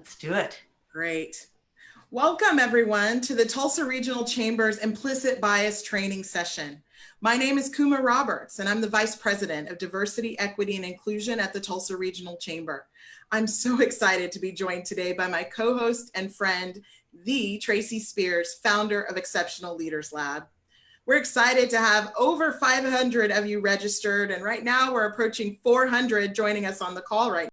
Let's do it. Great. Welcome, everyone, to the Tulsa Regional Chamber's Implicit Bias Training Session. My name is Kuma Roberts, and I'm the Vice President of Diversity, Equity, and Inclusion at the Tulsa Regional Chamber. I'm so excited to be joined today by my co-host and friend, the Tracy Spears, founder of Exceptional Leaders Lab. We're excited to have over 500 of you registered, and right now we're approaching 400 joining us on the call right now.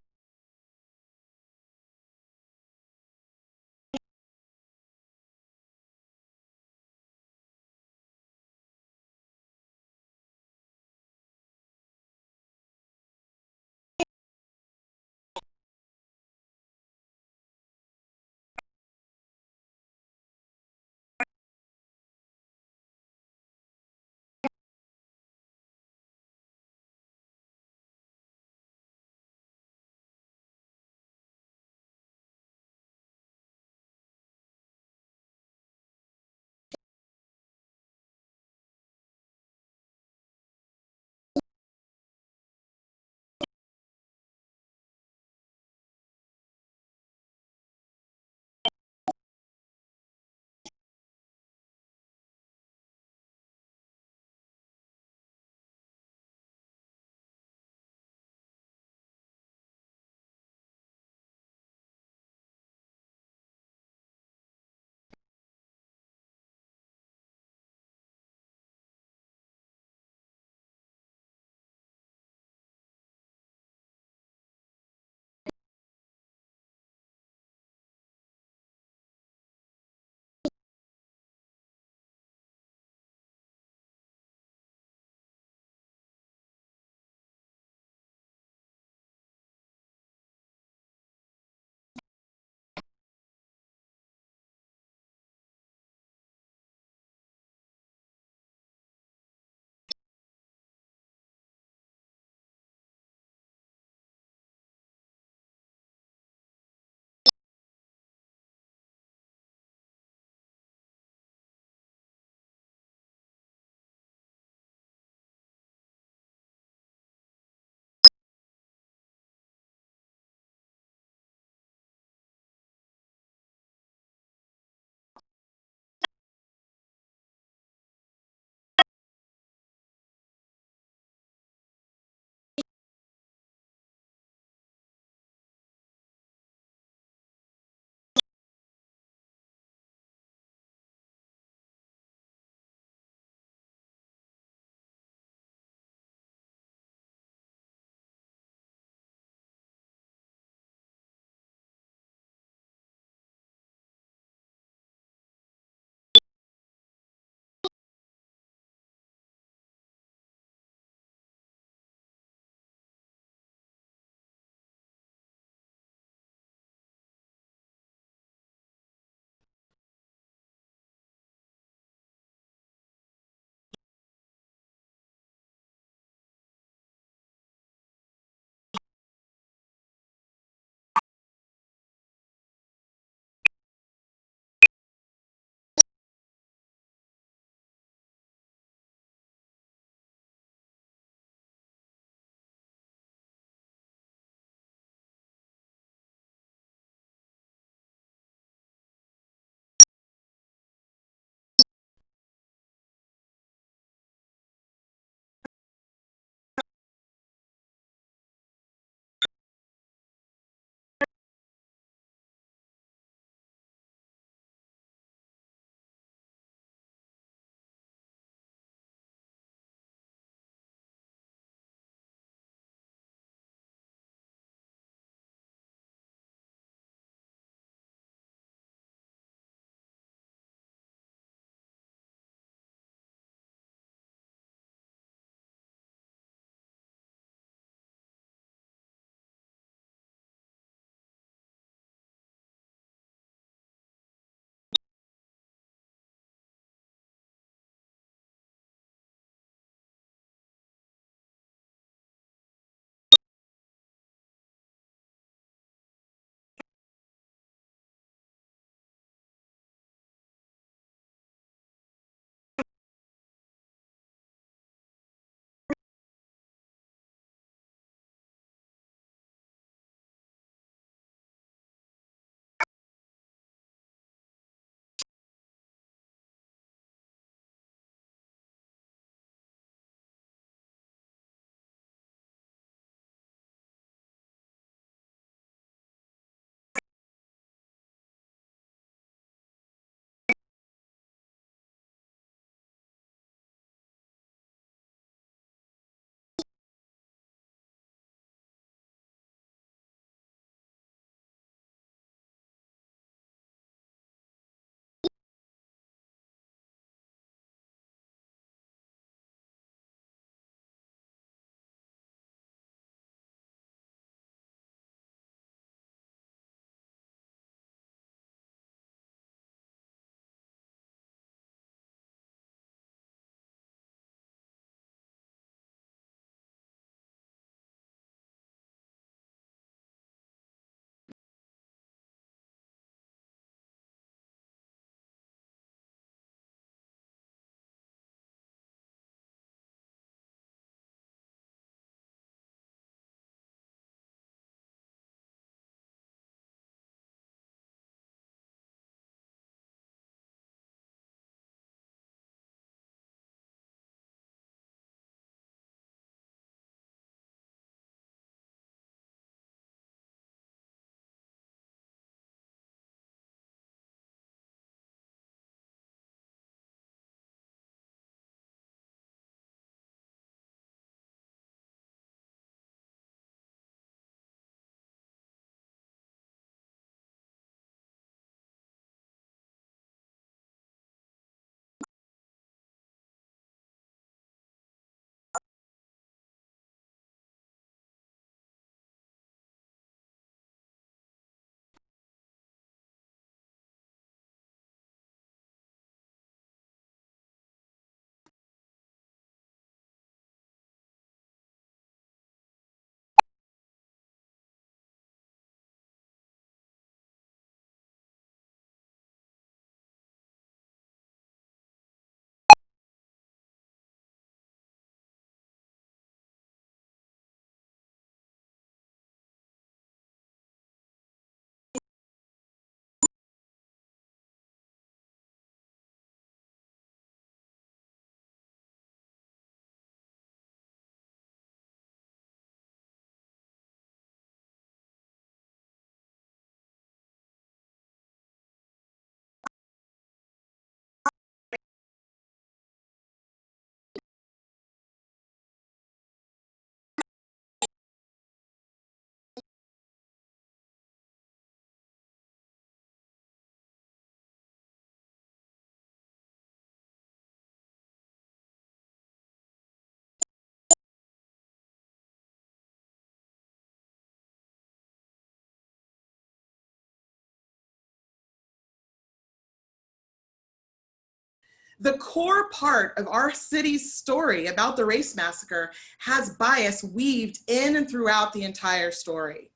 The core part of our city's story about the race massacre has bias weaved in and throughout the entire story.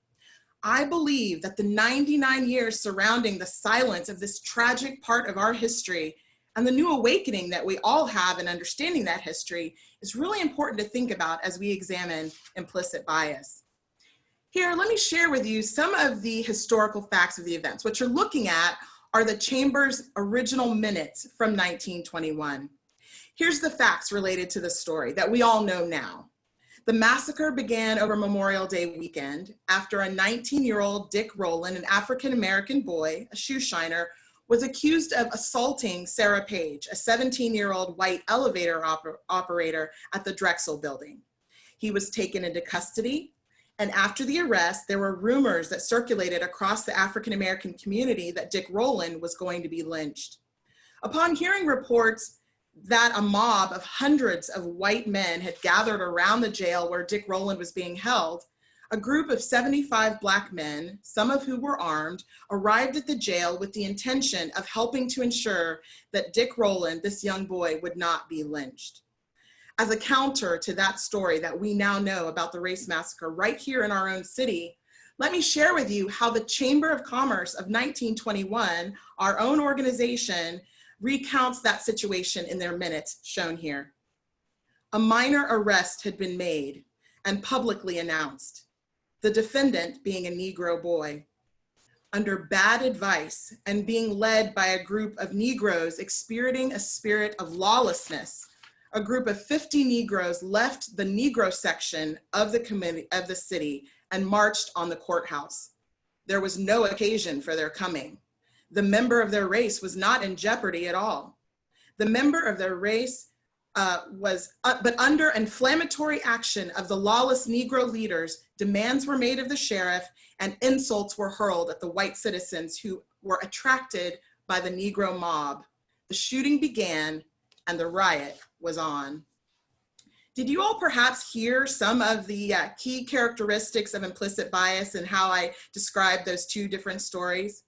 I believe that the 99 years surrounding the silence of this tragic part of our history and the new awakening that we all have in understanding that history is really important to think about as we examine implicit bias. Here, let me share with you some of the historical facts of the events. What you're looking at are the Chamber's original minutes from 1921. Here's the facts related to the story that we all know now. The massacre began over Memorial Day weekend after a 19-year-old Dick Rowland, an African-American boy, a shoe shiner, was accused of assaulting Sarah Page, a 17-year-old white elevator operator at the Drexel building. He was taken into custody, and after the arrest, there were rumors that circulated across the African-American community that Dick Rowland was going to be lynched. Upon hearing reports that a mob of hundreds of white men had gathered around the jail where Dick Rowland was being held, a group of 75 Black men, some of whom were armed, arrived at the jail with the intention of helping to ensure that Dick Rowland, this young boy, would not be lynched. As a counter to that story that we now know about the race massacre right here in our own city, let me share with you how the Chamber of Commerce of 1921, our own organization, recounts that situation in their minutes shown here. A minor arrest had been made and publicly announced, the defendant being a Negro boy. Under bad advice and being led by a group of Negroes experiencing a spirit of lawlessness, a group of 50 Negroes left the Negro section of the city and marched on the courthouse. There was no occasion for their coming. The member of their race was not in jeopardy at all. The member of their race but under inflammatory action of the lawless Negro leaders, demands were made of the sheriff and insults were hurled at the white citizens who were attracted by the Negro mob. The shooting began and the riot was on. Did you all perhaps hear some of the key characteristics of implicit bias and how I described those two different stories?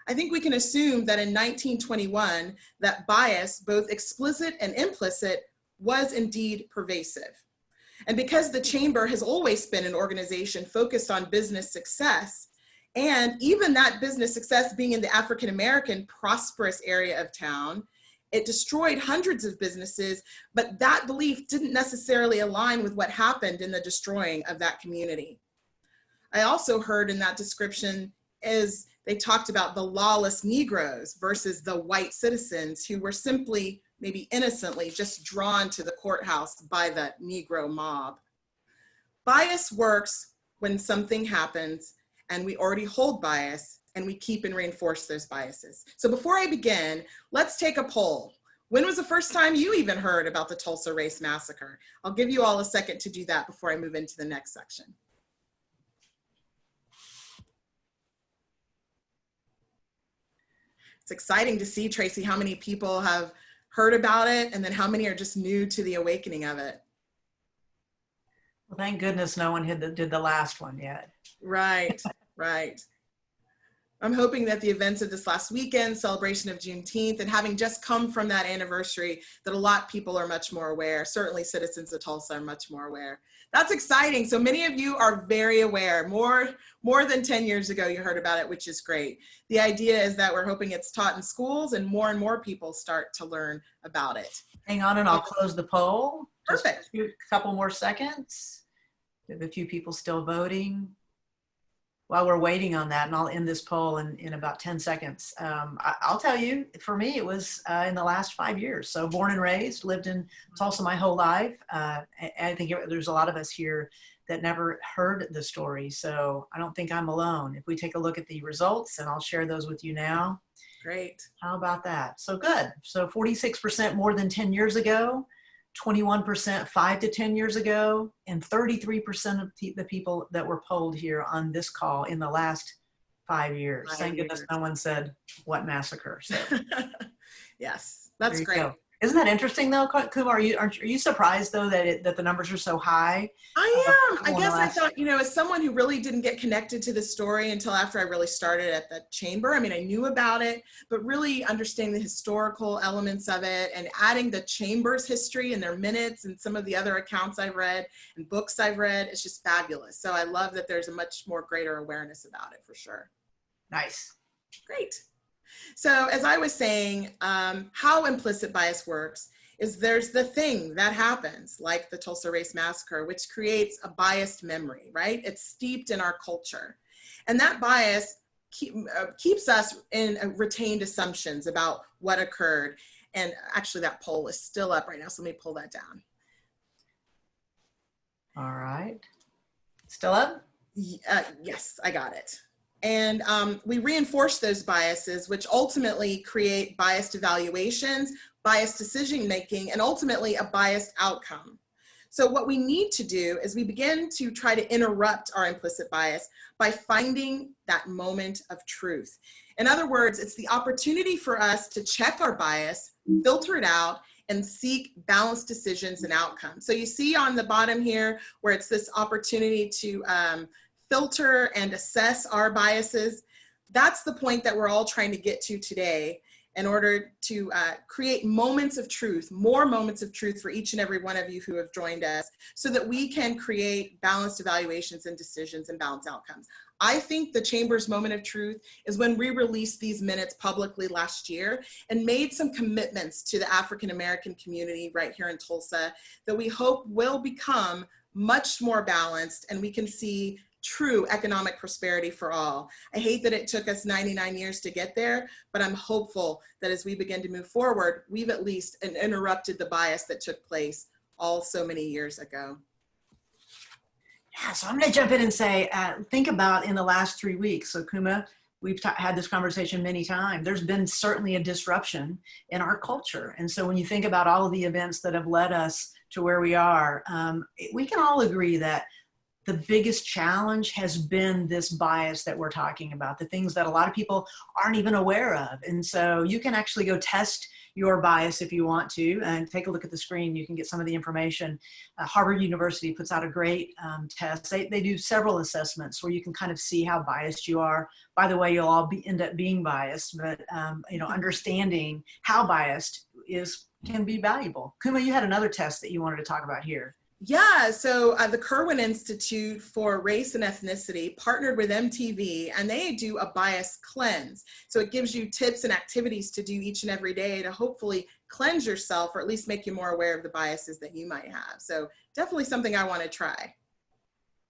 I think we can assume that in 1921, that bias, both explicit and implicit, was indeed pervasive. And because the Chamber has always been an organization focused on business success, and even that business success being in the African-American prosperous area of town, it destroyed hundreds of businesses, but that belief didn't necessarily align with what happened in the destroying of that community. I also heard in that description is they talked about the lawless Negroes versus the white citizens who were simply, maybe innocently, just drawn to the courthouse by the Negro mob. Bias works when something happens and we already hold bias and we keep and reinforce those biases. So before I begin, let's take a poll. When was the first time you even heard about the Tulsa Race Massacre? I'll give you all a second to do that before I move into the next section. It's exciting to see, Tracy, how many people have heard about it and then how many are just new to the awakening of it. Well, thank goodness no one did the last one yet. Right, right. I'm hoping that the events of this last weekend, celebration of Juneteenth, and having just come from that anniversary, that a lot of people are much more aware. Certainly citizens of Tulsa are much more aware. That's exciting. So many of you are very aware. More than 10 years ago, you heard about it, which is great. The idea is that we're hoping it's taught in schools and more people start to learn about it. Hang on and I'll close the poll. Perfect. Just a couple more seconds. We have a few people still voting. While we're waiting on that, and I'll end this poll in about 10 seconds. I'll tell you, for me, it was in the last 5 years. So born and raised, lived in Tulsa my whole life. I think there's a lot of us here that never heard the story. So I don't think I'm alone. If we take a look at the results, and I'll share those with you now. Great. How about that? So good. So 46% more than 10 years ago. 21% 5 to 10 years ago, and 33% of the people that were polled here on this call in the last 5 years. Thank goodness no one said, what massacre? So. Yes, that's great. Go. Isn't that interesting though, Kumar? Are you surprised though that the numbers are so high? I am. I People in the guess I last. thought, as someone who really didn't get connected to the story until after I really started at the chamber, I mean, I knew about it, but really understanding the historical elements of it and adding the chamber's history and their minutes and some of the other accounts I've read and books I've read, it's just fabulous. So I love that there's a much more greater awareness about it for sure. Nice. Great. So as I was saying, how implicit bias works is there's the thing that happens, like the Tulsa Race Massacre, which creates a biased memory, right? It's steeped in our culture. And that bias keeps us in retained assumptions about what occurred. And actually that poll is still up right now, so let me pull that down. All right. Still up? Yes, I got it. And we reinforce those biases, which ultimately create biased evaluations, biased decision-making, and ultimately a biased outcome. So what we need to do is we begin to try to interrupt our implicit bias by finding that moment of truth. In other words, it's the opportunity for us to check our bias, filter it out, and seek balanced decisions and outcomes. So you see on the bottom here where it's this opportunity to filter and assess our biases. That's the point that we're all trying to get to today in order to create moments of truth, more moments of truth for each and every one of you who have joined us, so that we can create balanced evaluations and decisions and balanced outcomes. I think the Chamber's moment of truth is when we released these minutes publicly last year and made some commitments to the African American community right here in Tulsa that we hope will become much more balanced, and we can see true economic prosperity for all. I hate that it took us 99 years to get there, but I'm hopeful that as we begin to move forward, we've at least interrupted the bias that took place all so many years ago. Yeah, so I'm going to jump in and say, think about in the last 3 weeks. So Kuma, we've had this conversation many times. There's been certainly a disruption in our culture. And so when you think about all of the events that have led us to where we are, we can all agree that the biggest challenge has been this bias that we're talking about, the things that a lot of people aren't even aware of. And so you can actually go test your bias if you want to, and take a look at the screen. You can get some of the information. Harvard University puts out a great test. They do several assessments where you can kind of see how biased you are. By the way, you'll all end up being biased, but understanding how biased can be valuable. Kuma, you had another test that you wanted to talk about here. Yeah, so the Kirwan Institute for Race and Ethnicity partnered with MTV, and they do a bias cleanse. So it gives you tips and activities to do each and every day to hopefully cleanse yourself, or at least make you more aware of the biases that you might have. So definitely something I want to try.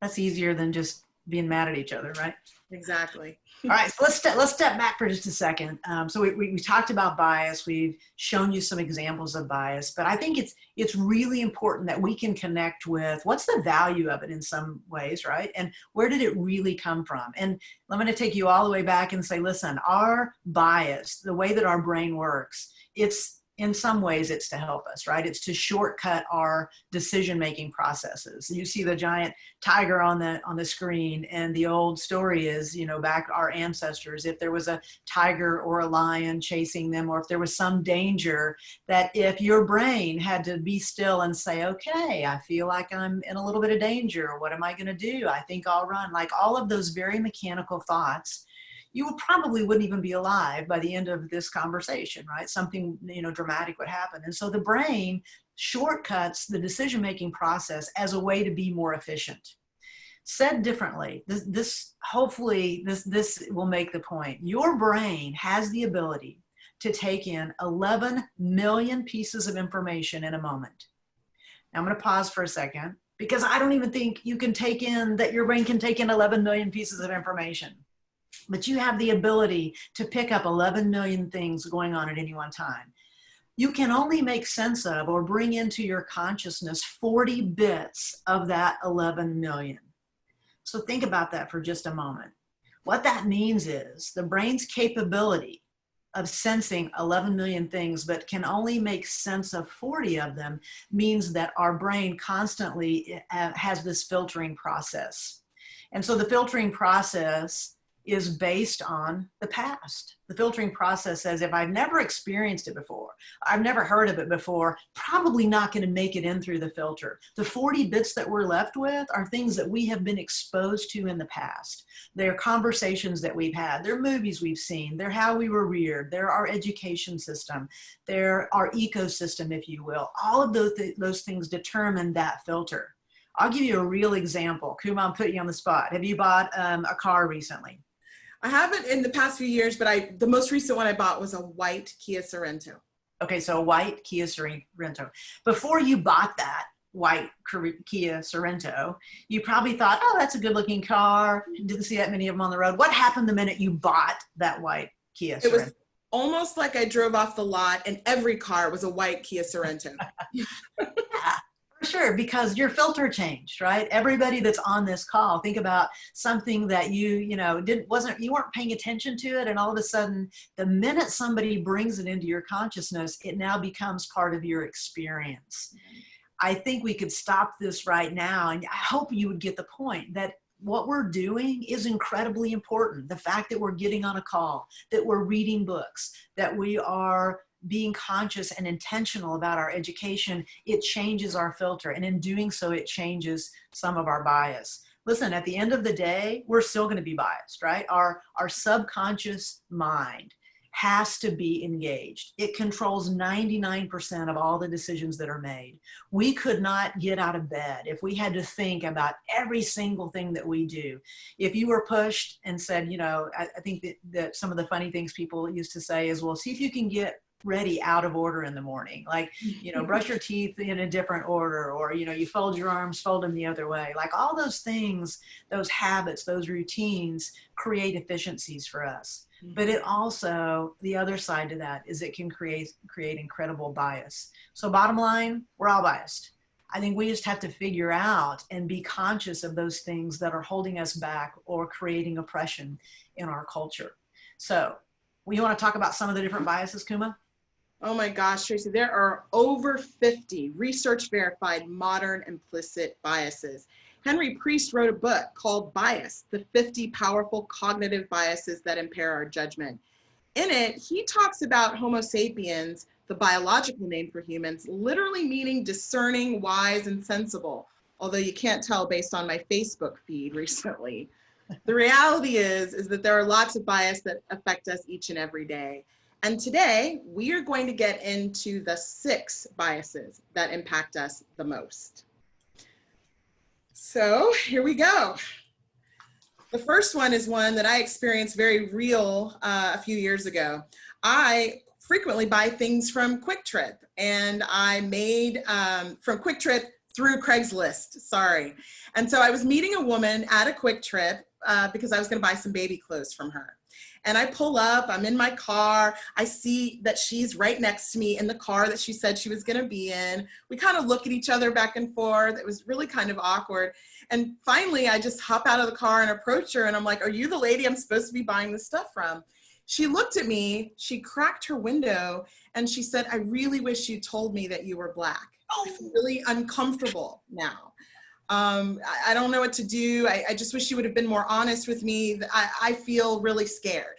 That's easier than just being mad at each other, right? Exactly. All right, so let's step back for just a second. So we talked about bias. We've shown you some examples of bias, but I think it's really important that we can connect with what's the value of it in some ways, right? And where did it really come from? And I'm going to take you all the way back and say, listen, our bias, the way that our brain works, in some ways it's to help us, right? It's to shortcut our decision-making processes. You see the giant tiger on the screen, and the old story is, back our ancestors, if there was a tiger or a lion chasing them, or if there was some danger, that if your brain had to be still and say, okay, I feel like I'm in a little bit of danger. What am I going to do? I think I'll run. Like all of those very mechanical thoughts, you probably wouldn't even be alive by the end of this conversation, right? Something, dramatic would happen. And so the brain shortcuts the decision-making process as a way to be more efficient. Said differently, this will make the point. Your brain has the ability to take in 11 million pieces of information in a moment. Now I'm going to pause for a second, because I don't even think your brain can take in 11 million pieces of information. But you have the ability to pick up 11 million things going on at any one time. You can only make sense of or bring into your consciousness 40 bits of that 11 million. So think about that for just a moment. What that means is the brain's capability of sensing 11 million things, but can only make sense of 40 of them, means that our brain constantly has this filtering process. And so the filtering process is based on the past. The filtering process says, if I've never experienced it before, I've never heard of it before, probably not going to make it in through the filter. The 40 bits that we're left with are things that we have been exposed to in the past. They're conversations that we've had. They're movies we've seen. They're how we were reared. They're our education system. They're our ecosystem, if you will. All of those things determine that filter. I'll give you a real example. Kuma, I'm putting you on the spot. Have you bought a car recently? I haven't in the past few years, but the most recent one I bought was a white Kia Sorento. Okay, so a white Kia Sorento. Before you bought that white Kia Sorento, you probably thought, oh, that's a good looking car. Didn't see that many of them on the road. What happened the minute you bought that white Kia Sorento? It was almost like I drove off the lot and every car was a white Kia Sorento. Yeah, for sure, because your filter changed, right? Everybody that's on this call, think about something that you weren't paying attention to it, and all of a sudden, the minute somebody brings it into your consciousness, it now becomes part of your experience. I think we could stop this right now, and I hope you would get the point that what we're doing is incredibly important. The fact that we're getting on a call, that we're reading books, that we are being conscious and intentional about our education, it changes our filter. And in doing so, it changes some of our bias. Listen, at the end of the day, we're still going to be biased, right? Our subconscious mind has to be engaged. It controls 99% of all the decisions that are made. We could not get out of bed if we had to think about every single thing that we do. If you were pushed and said, I think that some of the funny things people used to say is, well, see if you can get ready out of order in the morning, like brush your teeth in a different order, or you fold your arms, fold them the other way. Like all those things, those habits, those routines create efficiencies for us. But it also, the other side to that is it can create incredible bias. So bottom line, we're all biased. I think we just have to figure out and be conscious of those things that are holding us back or creating oppression in our culture. So you want to talk about some of the different biases, Kuma? Oh my gosh, Tracy, there are over 50 research verified modern implicit biases. Henry Priest wrote a book called Bias, the 50 Powerful Cognitive Biases That Impair Our Judgment. In it, he talks about Homo sapiens, the biological name for humans, literally meaning discerning, wise, and sensible, although you can't tell based on my Facebook feed recently. The reality is that there are lots of bias that affect us each and every day. And today, we are going to get into the 6 biases that impact us the most. So here we go. The first one is one that I experienced very real a few years ago. I frequently buy things from Quick Trip, and I made from Quick Trip through Craigslist, sorry. And so I was meeting a woman at a Quick Trip because I was gonna buy some baby clothes from her. And I pull up, I'm in my car, I see that she's right next to me in the car that she said she was gonna be in. We kind of look at each other back and forth. It was really kind of awkward. And finally, I just hop out of the car and approach her, and I'm like, are you the lady I'm supposed to be buying this stuff from? She looked at me, she cracked her window, and she said, I really wish you told me that you were Black. I feel really uncomfortable now. I don't know what to do. I just wish you would have been more honest with me. I feel really scared.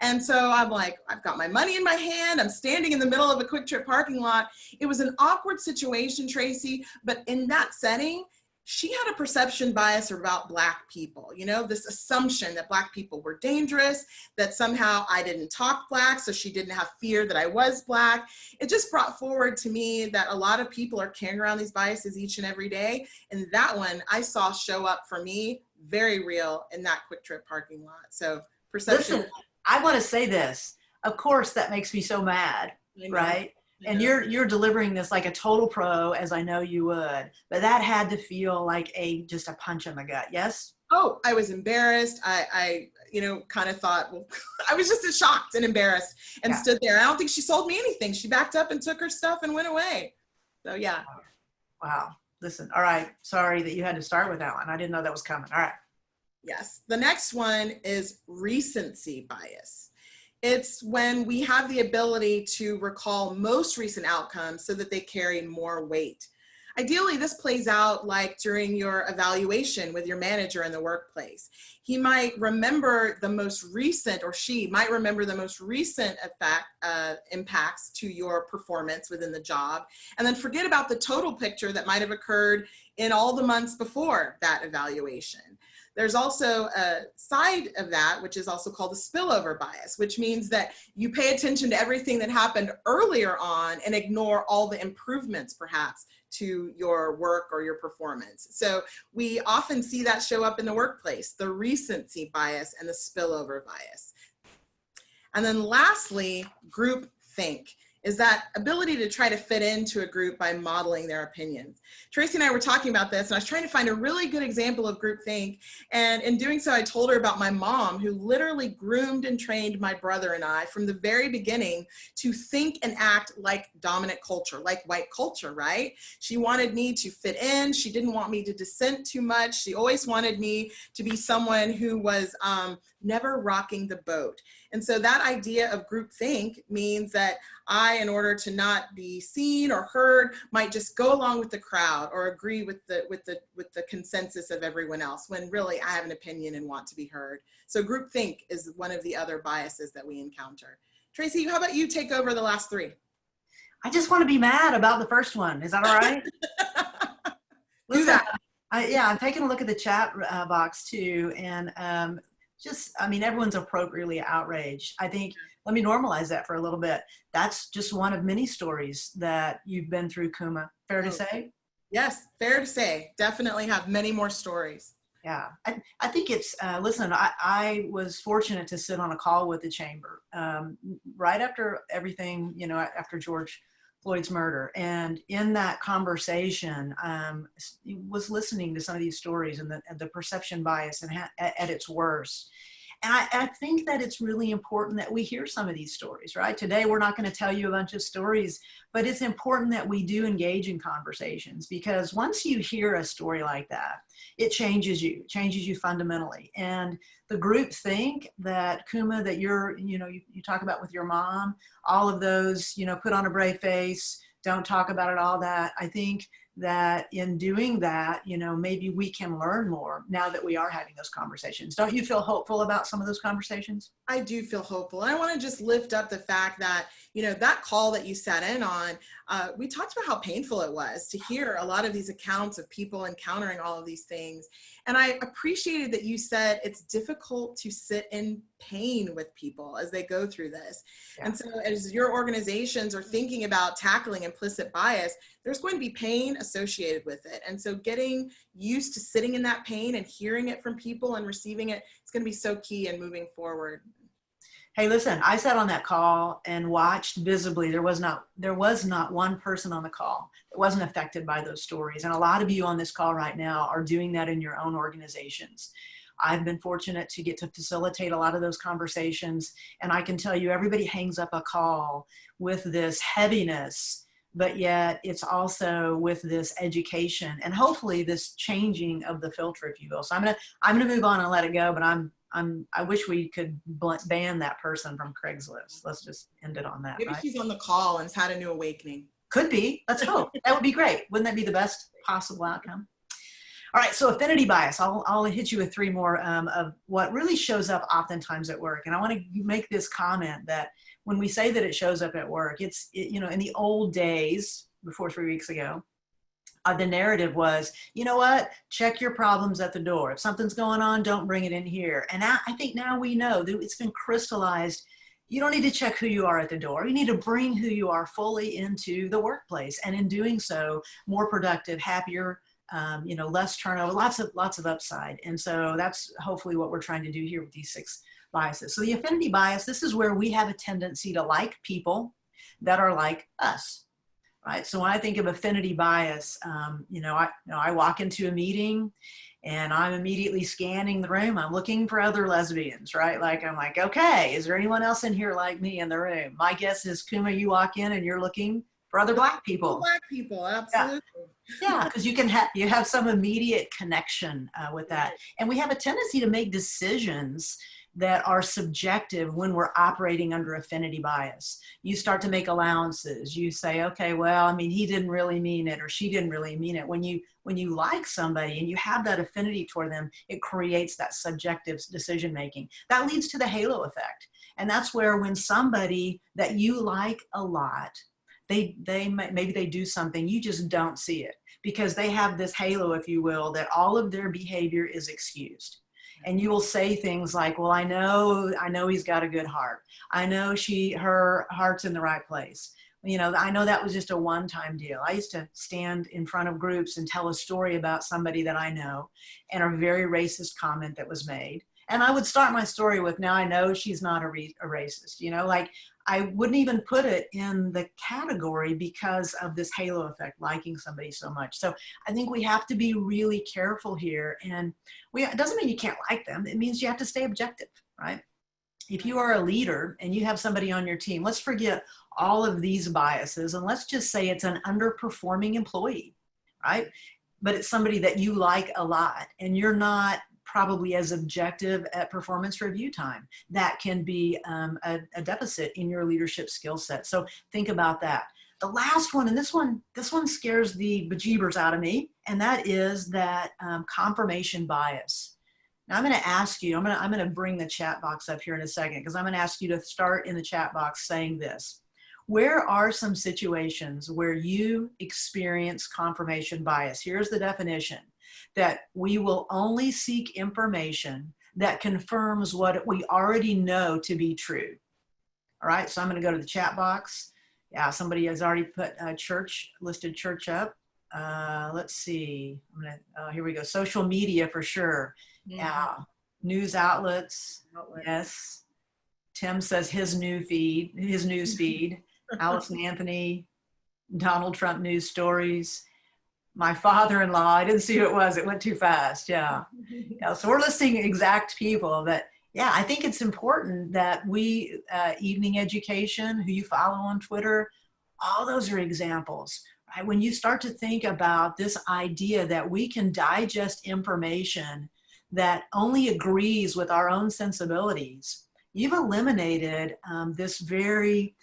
And so I'm like, I've got my money in my hand. I'm standing in the middle of a Quick Trip parking lot. It was an awkward situation, Tracy, but in that setting, she had a perception bias about Black people, this assumption that Black people were dangerous, that somehow I didn't talk Black, so she didn't have fear that I was Black. It just brought forward to me that a lot of people are carrying around these biases each and every day. And that one I saw show up for me, very real, in that Quick Trip parking lot. So perception. Listen, I want to say this. Of course, that makes me so mad, right? And you're delivering this like a total pro, as I know you would, but that had to feel like just a punch in the gut. Yes? Oh, I was embarrassed. I kind of thought, well, I was just shocked and embarrassed and stood there. I don't think she sold me anything. She backed up and took her stuff and went away. So yeah. Wow. Listen, all right. Sorry that you had to start with that one. I didn't know that was coming. All right. Yes. The next one is recency bias. It's when we have the ability to recall most recent outcomes so that they carry more weight. Ideally, this plays out like during your evaluation with your manager in the workplace. He might remember the most recent, or she might remember the most recent impacts to your performance within the job, and then forget about the total picture that might have occurred in all the months before that evaluation. There's also a side of that, which is also called the spillover bias, which means that you pay attention to everything that happened earlier on and ignore all the improvements, perhaps, to your work or your performance. So we often see that show up in the workplace, the recency bias and the spillover bias. And then lastly, groupthink is that ability to try to fit into a group by modeling their opinions. Tracy and I were talking about this, and I was trying to find a really good example of groupthink. And in doing so, I told her about my mom, who literally groomed and trained my brother and I from the very beginning to think and act like dominant culture, like white culture, right? She wanted me to fit in. She didn't want me to dissent too much. She always wanted me to be someone who was never rocking the boat. And so that idea of groupthink means that I, in order to not be seen or heard, might just go along with the crowd or agree with the consensus of everyone else, when really I have an opinion and want to be heard. So groupthink is one of the other biases that we encounter. Tracy, how about you take over the last three? I just want to be mad about the first one. Is that all right? Do that. Yeah, I'm taking a look at the chat box too, and I mean, everyone's appropriately outraged. I think, let me normalize that for a little bit. That's just one of many stories that you've been through, Kuma. Fair to say? Yes, fair to say. Definitely have many more stories. Yeah, I think it's, listen, I was fortunate to sit on a call with the chamber right after everything, you know, after George Floyd's murder. And in that conversation, was listening to some of these stories and the perception bias and at its worst. And I think that it's really important that we hear some of these stories, right? Today, we're not going to tell you a bunch of stories, but it's important that we do engage in conversations, because once you hear a story like that, it changes you fundamentally. And the group think that, Kuma, that you talk about with your mom, all of those, put on a brave face, don't talk about it, all that. I think that in doing that, maybe we can learn more now that we are having those conversations. Don't you feel hopeful about some of those conversations? I do feel hopeful. And I want to just lift up the fact that, that call that you sat in on, we talked about how painful it was to hear a lot of these accounts of people encountering all of these things. And I appreciated that you said it's difficult to sit in pain with people as they go through this. Yeah. And so as your organizations are thinking about tackling implicit bias, there's going to be pain associated with it. And so getting used to sitting in that pain and hearing it from people and receiving it, it's going to be so key in moving forward. Hey, listen, I sat on that call and watched visibly. There was not one person on the call that wasn't affected by those stories. And a lot of you on this call right now are doing that in your own organizations. I've been fortunate to get to facilitate a lot of those conversations. And I can tell you, everybody hangs up a call with this heaviness, but yet it's also with this education and hopefully this changing of the filter, if you will. So I'm gonna move on and let it go, but I wish we could ban that person from Craigslist. Let's just end it on that. Maybe right? She's on the call and has had a new awakening. Could be. Let's hope. That would be great. Wouldn't that be the best possible outcome? All right. So affinity bias. I'll hit you with three more of what really shows up oftentimes at work. And I want to make this comment that when we say that it shows up at work, in the old days, before 3 weeks ago, the narrative was, you know what, check your problems at the door. If something's going on, don't bring it in here. And I think now we know that it's been crystallized. You don't need to check who you are at the door. You need to bring who you are fully into the workplace. And in doing so, more productive, happier, less turnover, lots of upside. And so that's hopefully what we're trying to do here with these 6 biases. So the affinity bias, this is where we have a tendency to like people that are like us. Right. So when I think of affinity bias, I walk into a meeting and I'm immediately scanning the room. I'm looking for other lesbians, right? I'm like, okay, is there anyone else in here like me in the room? My guess is, Kuma, you walk in and you're looking for other Black people. Black people, absolutely. Yeah, because you have some immediate connection with that. And we have a tendency to make decisions that are subjective when we're operating under affinity bias. You start to make allowances. You say, okay, well, I mean, he didn't really mean it, or she didn't really mean it. When you like somebody and you have that affinity toward them, it creates that subjective decision making. That leads to the halo effect. And that's where when somebody that you like a lot, maybe they do something, you just don't see it because they have this halo, if you will, that all of their behavior is excused. And you will say things like, well, I know he's got a good heart. I know her heart's in the right place. You know, I know that was just a one-time deal. I used to stand in front of groups and tell a story about somebody that I know and a very racist comment that was made. And I would start my story with, now I know she's not a racist, you know, like I wouldn't even put it in the category because of this halo effect, liking somebody so much. So I think we have to be really careful here. And it doesn't mean you can't like them. It means you have to stay objective, right? If you are a leader and you have somebody on your team, let's forget all of these biases and let's just say it's an underperforming employee, right? But it's somebody that you like a lot and you're not probably as objective at performance review time. That can be a deficit in your leadership skill set. So think about that. The last one, and this one scares the bejeebers out of me, and that is that confirmation bias. Now I'm going to ask you, I'm going to bring the chat box up here in a second because I'm going to ask you to start in the chat box saying this. Where are some situations where you experience confirmation bias? Here's the definition: that we will only seek information that confirms what we already know to be true. All right, so I'm going to go to the chat box. Yeah, somebody has already put listed church up. Let's see. Here we go. Social media for sure. Yeah. News outlets. Yes. Tim says his news feed. Allison Anthony, Donald Trump news stories. My father-in-law, I didn't see who it was. It went too fast. Yeah. So we're listing exact people that, yeah, I think it's important that we, evening education, who you follow on Twitter, all those are examples. Right? When you start to think about this idea that we can digest information that only agrees with our own sensibilities, you've eliminated this very,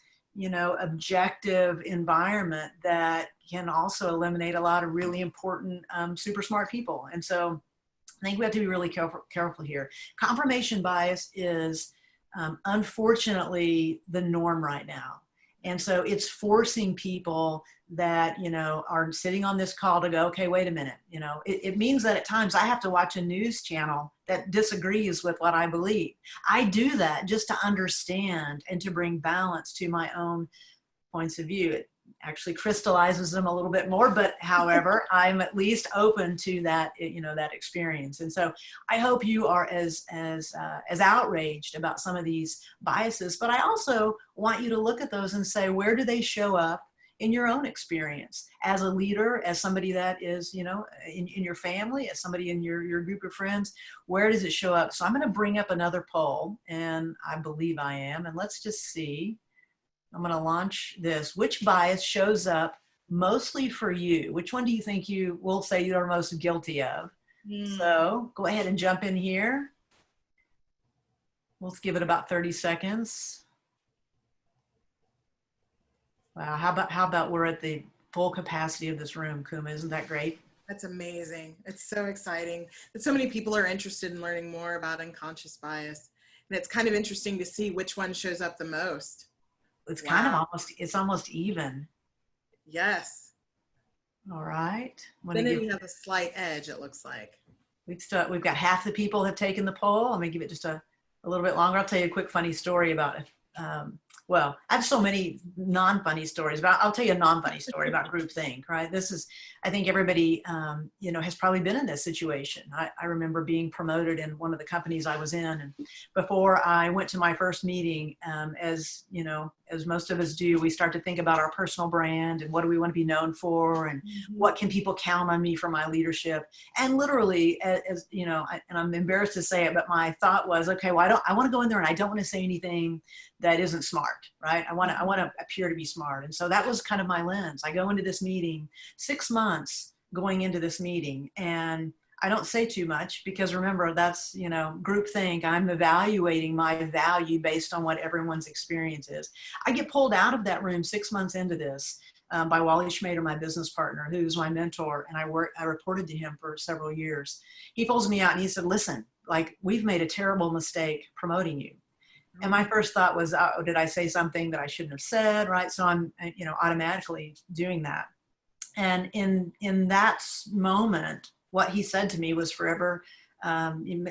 objective environment that can also eliminate a lot of really important, super smart people. And so I think we have to be really careful here. Confirmation bias is unfortunately the norm right now. And so it's forcing people that, are sitting on this call to go, okay, wait a minute. It means that at times I have to watch a news channel that disagrees with what I believe. I do that just to understand and to bring balance to my own points of view. It actually crystallizes them a little bit more, but however, I'm at least open to that, that experience. And so I hope you are as outraged about some of these biases, but I also want you to look at those and say, where do they show up in your own experience as a leader, as somebody that is, in your family, as somebody in your group of friends? Where does it show up? So I'm going to bring up another poll, and I believe I am, and let's just see. I'm going to launch this. Which bias shows up mostly for you? Which one do you think you will say you are most guilty of? So go ahead and jump in here. Let's give it about 30 seconds. Wow, how about we're at the full capacity of this room, Kuma? Isn't that great? That's amazing. It's so exciting that so many people are interested in learning more about unconscious bias. And it's kind of interesting to see which one shows up the most. It's kind of almost even. Yes. All right. Affinity has a slight edge, it looks like. We've got half the people have taken the poll. I'm going to give it just a little bit longer. I'll tell you a quick funny story about it. Well, I have so many non-funny stories, but I'll tell you a non-funny story about groupthink, right? This is, I think everybody, has probably been in this situation. I remember being promoted in one of the companies I was in, and before I went to my first meeting, as most of us do, we start to think about our personal brand and what do we want to be known for, and what can people count on me for my leadership. And literally, and I'm embarrassed to say it, but my thought was, okay, well, I want to go in there and I don't want to say anything that isn't smart, right? I want to appear to be smart. And so that was kind of my lens. I go into this meeting, 6 months going into this meeting, and I don't say too much because remember, that's, you know, groupthink. I'm evaluating my value based on what everyone's experience is. I get pulled out of that room 6 months into this by Wally Schmader, my business partner, who's my mentor. And I reported to him for several years. He pulls me out and he said, listen, like, we've made a terrible mistake promoting you. And my first thought was, oh, did I say something that I shouldn't have said? Right. So I'm, you know, automatically doing that. And in that moment, what he said to me was forever,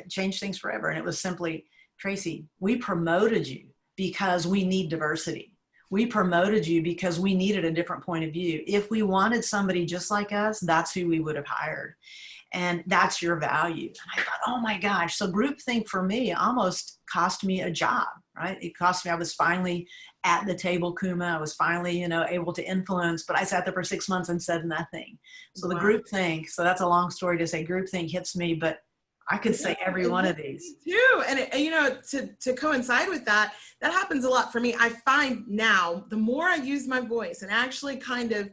changed things forever. And it was simply, Tracy, we promoted you because we need diversity. We promoted you because we needed a different point of view. If we wanted somebody just like us, that's who we would have hired. And that's your value. And I thought, oh my gosh. So groupthink for me almost cost me a job, right? It cost me, I was finally at the table, Kuma. I was finally, you know, able to influence, but I sat there for 6 months and said nothing. So the groupthink, so that's a long story to say groupthink hits me, but I could say every one of these. Too. And you know, to coincide with that, that happens a lot for me. I find now, the more I use my voice and actually kind of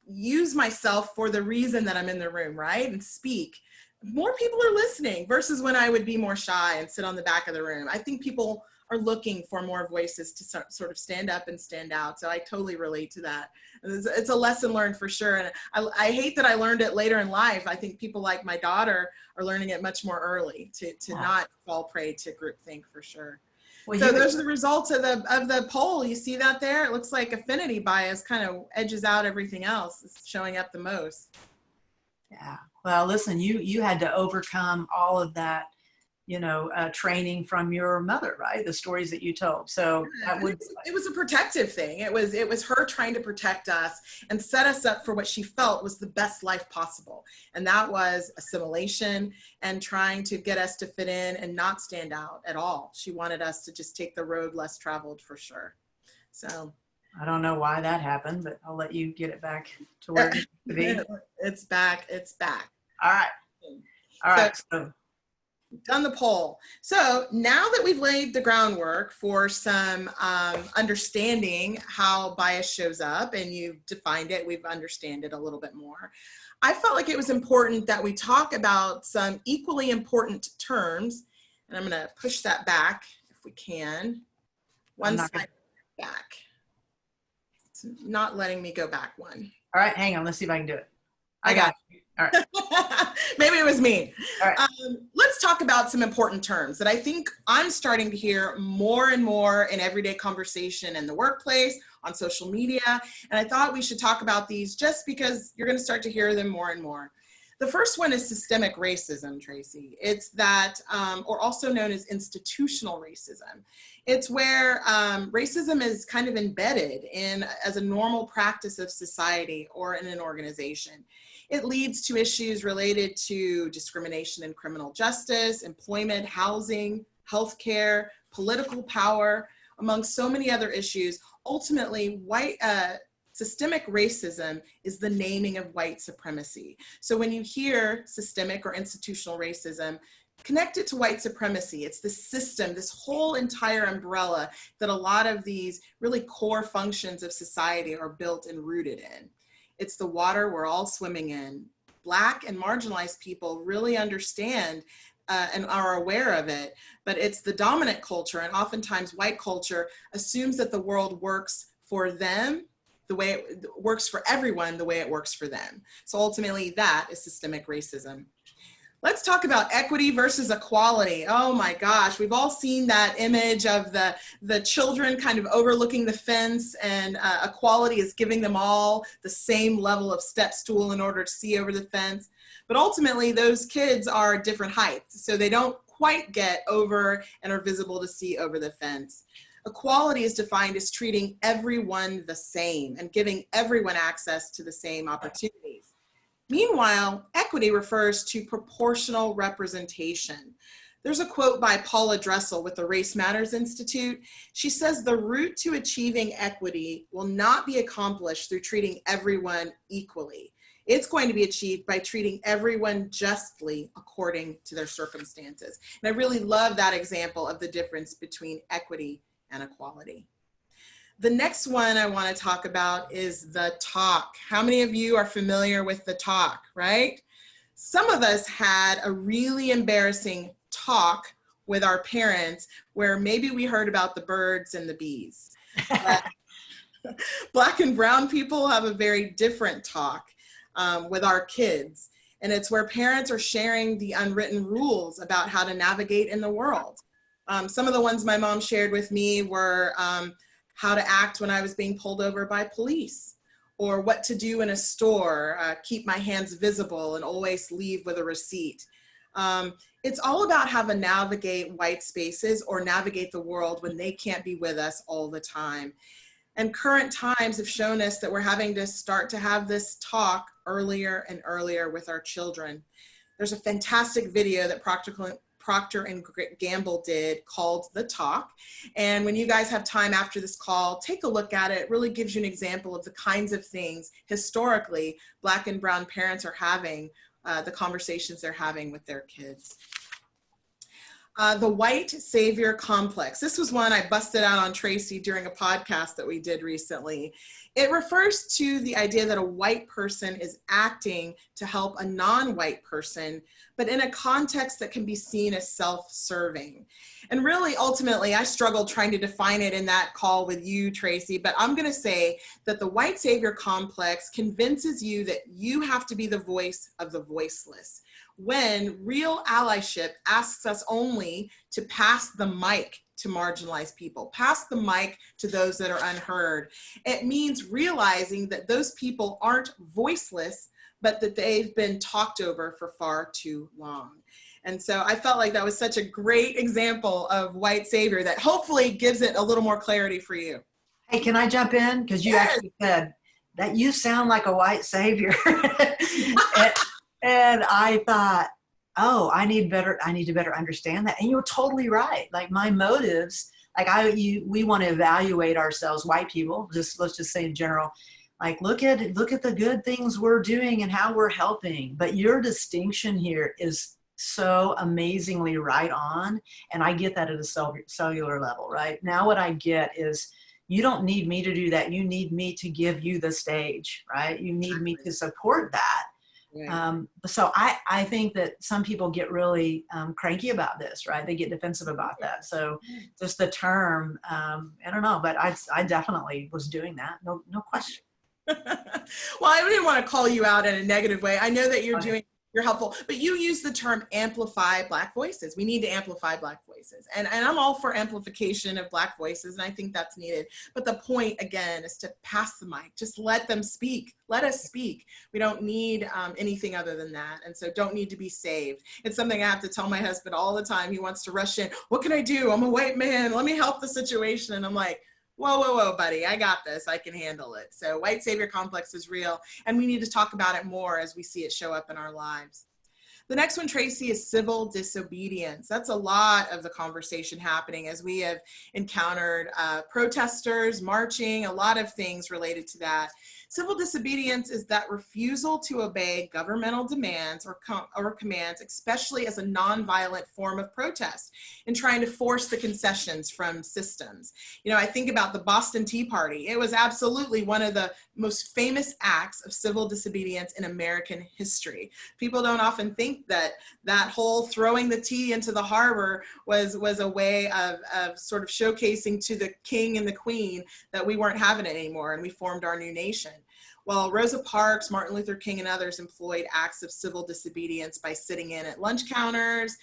use myself for the reason that I'm in the room, right? And speak, more people are listening versus when I would be more shy and sit on the back of the room. I think people are looking for more voices to sort of stand up and stand out. So I totally relate to that. It's a lesson learned for sure. And I hate that I learned it later in life. I think people like my daughter are learning it much more early to not fall prey to groupthink for sure. Well, so those are the results of the poll. You see that there? It looks like affinity bias kind of edges out everything else. It's showing up the most. Yeah. Well, listen, you had to overcome all of that, you know, training from your mother, right? The stories that you told. So that it was a protective thing. It was her trying to protect us and set us up for what she felt was the best life possible. And that was assimilation and trying to get us to fit in and not stand out at all. She wanted us to just take the road less traveled for sure. So I don't know why that happened, but I'll let you get it back to where it needs to be. It's back. It's back. All right. All right. So done the poll. So now that we've laid the groundwork for some understanding how bias shows up and you've defined it, we've understood it a little bit more. I felt like it was important that we talk about some equally important terms. And I'm going to push that back if we can. One slide back. It's not letting me go back one. All right, hang on. Let's see if I can do it. I got you. All right. Maybe it was me. All right. Let's talk about some important terms that I think I'm starting to hear more and more in everyday conversation in the workplace, on social media. And I thought we should talk about these just because you're going to start to hear them more and more. The first one is systemic racism, Tracy. It's that, or also known as institutional racism. It's where racism is kind of embedded in as a normal practice of society or in an organization. It leads to issues related to discrimination in criminal justice, employment, housing, healthcare, political power, among so many other issues. Ultimately, systemic racism is the naming of white supremacy. So when you hear systemic or institutional racism, connect it to white supremacy. It's the system, this whole entire umbrella that a lot of these really core functions of society are built and rooted in. It's the water we're all swimming in. Black and marginalized people really understand and are aware of it, but it's the dominant culture, and oftentimes white culture assumes that the world works for them the way it works for everyone, the way it works for them. So ultimately that is systemic racism. Let's talk about equity versus equality. Oh my gosh, we've all seen that image of the children kind of overlooking the fence, and equality is giving them all the same level of step stool in order to see over the fence. But ultimately those kids are different heights, so they don't quite get over and are visible to see over the fence. Equality is defined as treating everyone the same and giving everyone access to the same opportunities. Meanwhile, equity refers to proportional representation. There's a quote by Paula Dressel with the Race Matters Institute. She says the route to achieving equity will not be accomplished through treating everyone equally. It's going to be achieved by treating everyone justly according to their circumstances. And I really love that example of the difference between equity and equality. The next one I want to talk about is the talk. How many of you are familiar with the talk, right? some of us had a really embarrassing talk with our parents where maybe we heard about the birds and the bees. Black and brown people have a very different talk with our kids. And it's where parents are sharing the unwritten rules about how to navigate in the world. Some of the ones my mom shared with me were how to act when I was being pulled over by police, or what to do in a store, keep my hands visible and always leave with a receipt. It's all about how to navigate white spaces or navigate the world when they can't be with us all the time. And current times have shown us that we're having to start to have this talk earlier and earlier with our children. There's a fantastic video that Procter and Gamble did called The Talk. And when you guys have time after this call, take a look at it. It really gives you an example of the kinds of things historically Black and brown parents are having, the conversations they're having with their kids. The white savior complex. This was one I busted out on Tracy during a podcast that we did recently. It refers to the idea that a white person is acting to help a non-white person, but in a context that can be seen as self-serving. And really, ultimately, I struggled trying to define it in that call with you, Tracy, but I'm gonna say that the white savior complex convinces you that you have to be the voice of the voiceless, when real allyship asks us only to pass the mic to marginalized people, pass the mic to those that are unheard. It means realizing that those people aren't voiceless, but that they've been talked over for far too long. And so I felt like that was such a great example of white savior that hopefully gives it a little more clarity for you. Hey, can I jump in? Because you actually said that you sound like a white savior. And I thought, oh, I need to better understand that. And you're totally right. Like my motives, like we want to evaluate ourselves, white people, let's just say in general, like look at the good things we're doing and how we're helping. But your distinction here is so amazingly right on. And I get that at a cellular level, right? Now what I get is you don't need me to do that. You need me to give you the stage, right? You need me to support that. Right. So I think that some people get really cranky about this, right? They get defensive about that. So just the term, I don't know, but I definitely was doing that. No question. Well, I didn't want to call you out in a negative way. I know that you're helpful, but you use the term amplify Black voices. We need to amplify Black voices. And I'm all for amplification of Black voices, and I think that's needed. But the point, again, is to pass the mic. Just let them speak. Let us speak. We don't need anything other than that. And so don't need to be saved. It's something I have to tell my husband all the time. He wants to rush in. What can I do? I'm a white man. Let me help the situation. And I'm like, whoa, buddy, I got this. I can handle it. So white savior complex is real, and we need to talk about it more as we see it show up in our lives. The next one, Tracy, is civil disobedience. That's a lot of the conversation happening as we have encountered protesters, marching, a lot of things related to that. Civil disobedience is that refusal to obey governmental demands or commands, especially as a nonviolent form of protest, in trying to force the concessions from systems. You know, I think about the Boston Tea Party. It was absolutely one of the most famous acts of civil disobedience in American history. People don't often think that that whole throwing the tea into the harbor was a way of sort of showcasing to the king and the queen that we weren't having it anymore and we formed our new nation. Well, Rosa Parks, Martin Luther King, and others employed acts of civil disobedience by sitting in at lunch counters,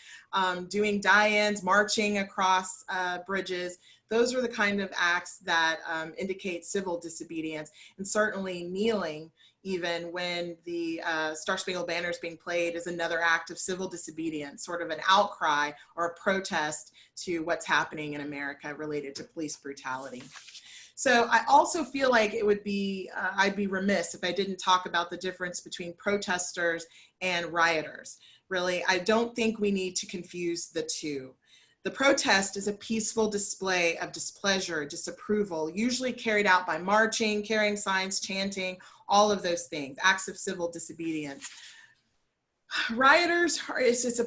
doing die-ins, marching across bridges. Those are the kind of acts that indicate civil disobedience, and certainly kneeling, even when the Star Spangled Banner is being played, is another act of civil disobedience, sort of an outcry or a protest to what's happening in America related to police brutality. So I also feel like it would be, I'd be remiss if I didn't talk about the difference between protesters and rioters. Really, I don't think we need to confuse the two. The protest is a peaceful display of displeasure, disapproval, usually carried out by marching, carrying signs, chanting, all of those things, acts of civil disobedience. Rioters, it's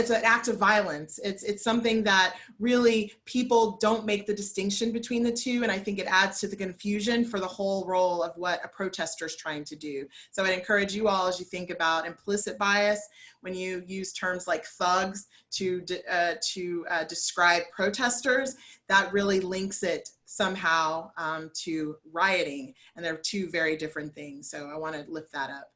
an act of violence. It's something that really people don't make the distinction between the two, and I think it adds to the confusion for the whole role of what a protester is trying to do. So I'd encourage you all, as you think about implicit bias, when you use terms like thugs to describe protesters, that really links it somehow to rioting, and they're two very different things. So I want to lift that up.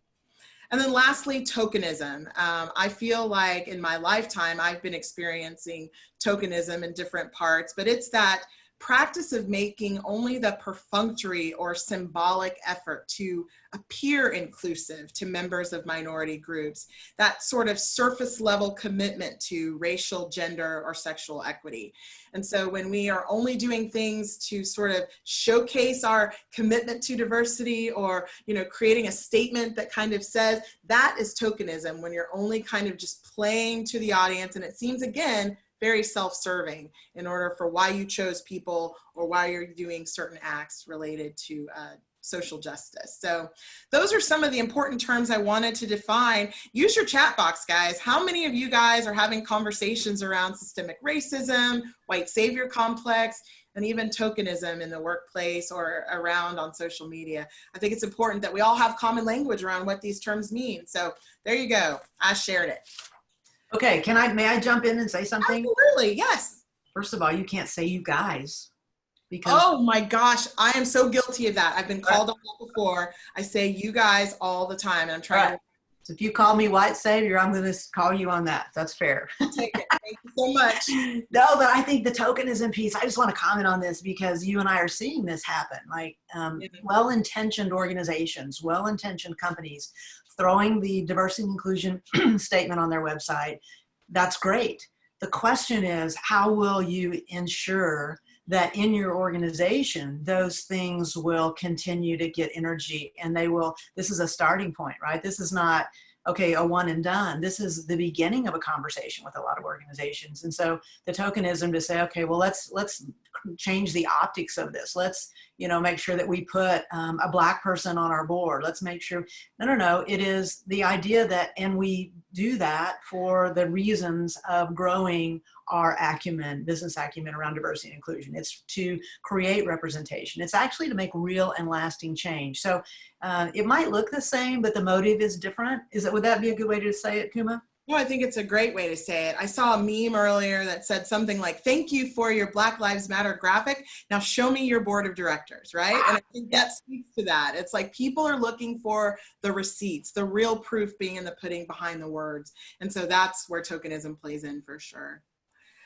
And then lastly, tokenism. I feel like in my lifetime, I've been experiencing tokenism in different parts, but it's that practice of making only the perfunctory or symbolic effort to appear inclusive to members of minority groups, that sort of surface level commitment to racial, gender, or sexual equity. And so when we are only doing things to sort of showcase our commitment to diversity, or, you know, creating a statement that kind of says, that is tokenism, when you're only kind of just playing to the audience, and it seems, again, very self-serving in order for why you chose people or why you're doing certain acts related to social justice. So those are some of the important terms I wanted to define. Use your chat box, guys. How many of you guys are having conversations around systemic racism, white savior complex, and even tokenism in the workplace or around on social media? I think it's important that we all have common language around what these terms mean. So there you go. I shared it. Okay, may I jump in and say something? Absolutely, yes. First of all, you can't say you guys. Because, oh my gosh, I am so guilty of that. I've been called on that before. I say you guys all the time, and I'm trying to. So if you call me white savior, I'm going to call you on that. That's fair. Take it. Thank you so much. No, but I think the tokenism piece, I just want to comment on this because you and I are seeing this happen. Like well-intentioned organizations, well-intentioned companies throwing the diversity and inclusion statement on their website. That's great. The question is, how will you ensure that in your organization, those things will continue to get energy, and they will, this is a starting point, right? This is not, okay, a one and done. This is the beginning of a conversation with a lot of organizations. And so the tokenism to say, okay, well, let's change the optics of this. Let's, you know, make sure that we put a Black person on our board. Let's make sure, no, it is the idea that, and we do that for the reasons of growing our acumen, business acumen around diversity and inclusion. It's to create representation. It's actually to make real and lasting change. So it might look the same, but the motive is different. Would that be a good way to say it, Kuma? No, I think it's a great way to say it. I saw a meme earlier that said something like, thank you for your Black Lives Matter graphic. Now show me your board of directors, right? And I think that speaks to that. It's like people are looking for the receipts, the real proof being in the pudding behind the words. And so that's where tokenism plays in for sure.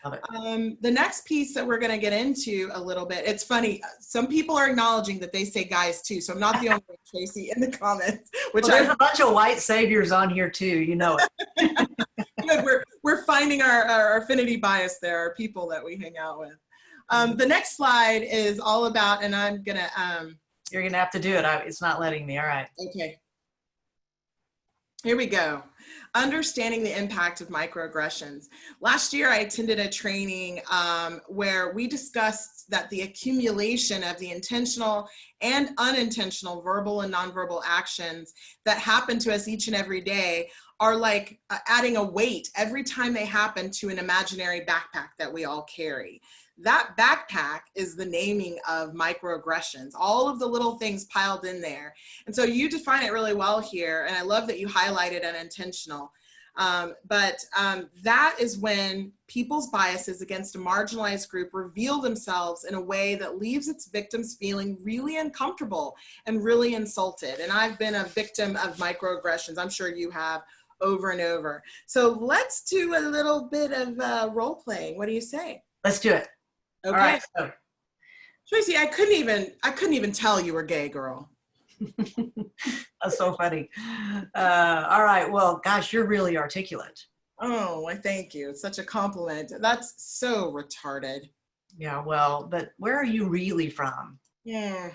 The next piece that we're going to get into a little bit, it's funny, some people are acknowledging that they say guys too, so I'm not the only one, Tracy, in the comments. Which there's a bunch of white saviors on here too, you know it. Good, we're finding our affinity bias there, our people that we hang out with. The next slide is all about, and I'm going to... You're going to have to do it. It's not letting me. All right. Okay. Here we go. Understanding the impact of microaggressions. Last year, I attended a training where we discussed that the accumulation of the intentional and unintentional verbal and nonverbal actions that happen to us each and every day are like adding a weight every time they happen to an imaginary backpack that we all carry. That backpack is the naming of microaggressions, all of the little things piled in there. And so you define it really well here, and I love that you highlighted unintentional. That is when people's biases against a marginalized group reveal themselves in a way that leaves its victims feeling really uncomfortable and really insulted. And I've been a victim of microaggressions. I'm sure you have, over and over. So let's do a little bit of role playing. What do you say? Let's do it. Okay. All right. So. Tracy, I couldn't even tell you were gay, girl. That's so funny. All right. Well, gosh, you're really articulate. Oh, I thank you. It's such a compliment. That's so retarded. Yeah. Well, but where are you really from? Yeah.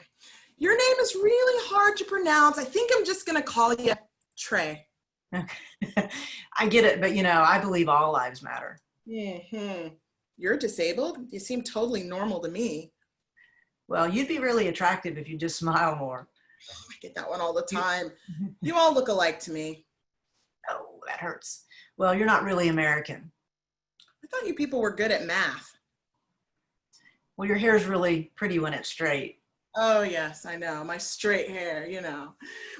Your name is really hard to pronounce. I think I'm just gonna call you Trey. I get it, but you know, I believe all lives matter. Mm-hmm. You're disabled? You seem totally normal to me. Well, you'd be really attractive if you just smile more. Oh, I get that one all the time. You all look alike to me. Oh, that hurts. Well, you're not really American. I thought you people were good at math. Well, your hair is really pretty when it's straight. Oh yes, I know. My straight hair,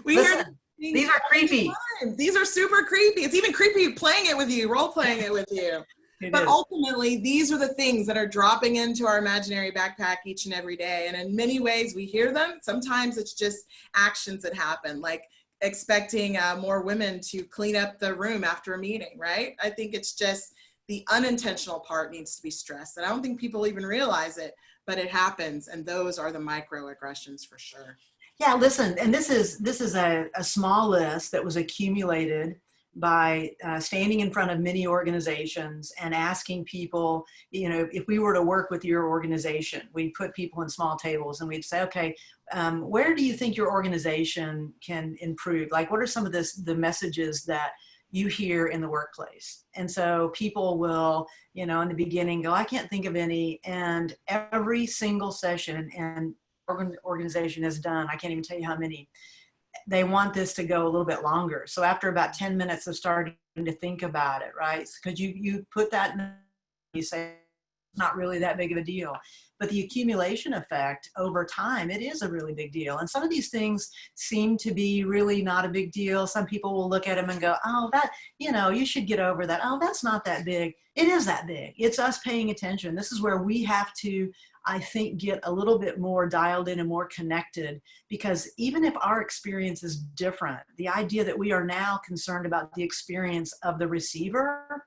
We Listen, these are creepy. These are super creepy. It's even creepy playing it with you, role playing it with you. But ultimately, these are the things that are dropping into our imaginary backpack each and every day. And in many ways, we hear them. Sometimes it's just actions that happen, like expecting more women to clean up the room after a meeting, right? I think it's just the unintentional part needs to be stressed. And I don't think people even realize it, but it happens. And those are the microaggressions for sure. Yeah, listen, and this is a small list that was accumulated by standing in front of many organizations and asking people, if we were to work with your organization, we'd put people in small tables and we'd say, okay, where do you think your organization can improve? Like, what are some of the messages that you hear in the workplace? And so people will, in the beginning go, I can't think of any. And every single session and organization has done, I can't even tell you how many, they want this to go a little bit longer. So after about 10 minutes of starting to think about it, right? Because you put that in, you say, it's not really that big of a deal. But the accumulation effect over time, it is a really big deal. And some of these things seem to be really not a big deal. Some people will look at them and go, oh, that, you should get over that. Oh, that's not that big. It is that big. It's us paying attention. This is where we have to, I think, get a little bit more dialed in and more connected, because even if our experience is different, the idea that we are now concerned about the experience of the receiver,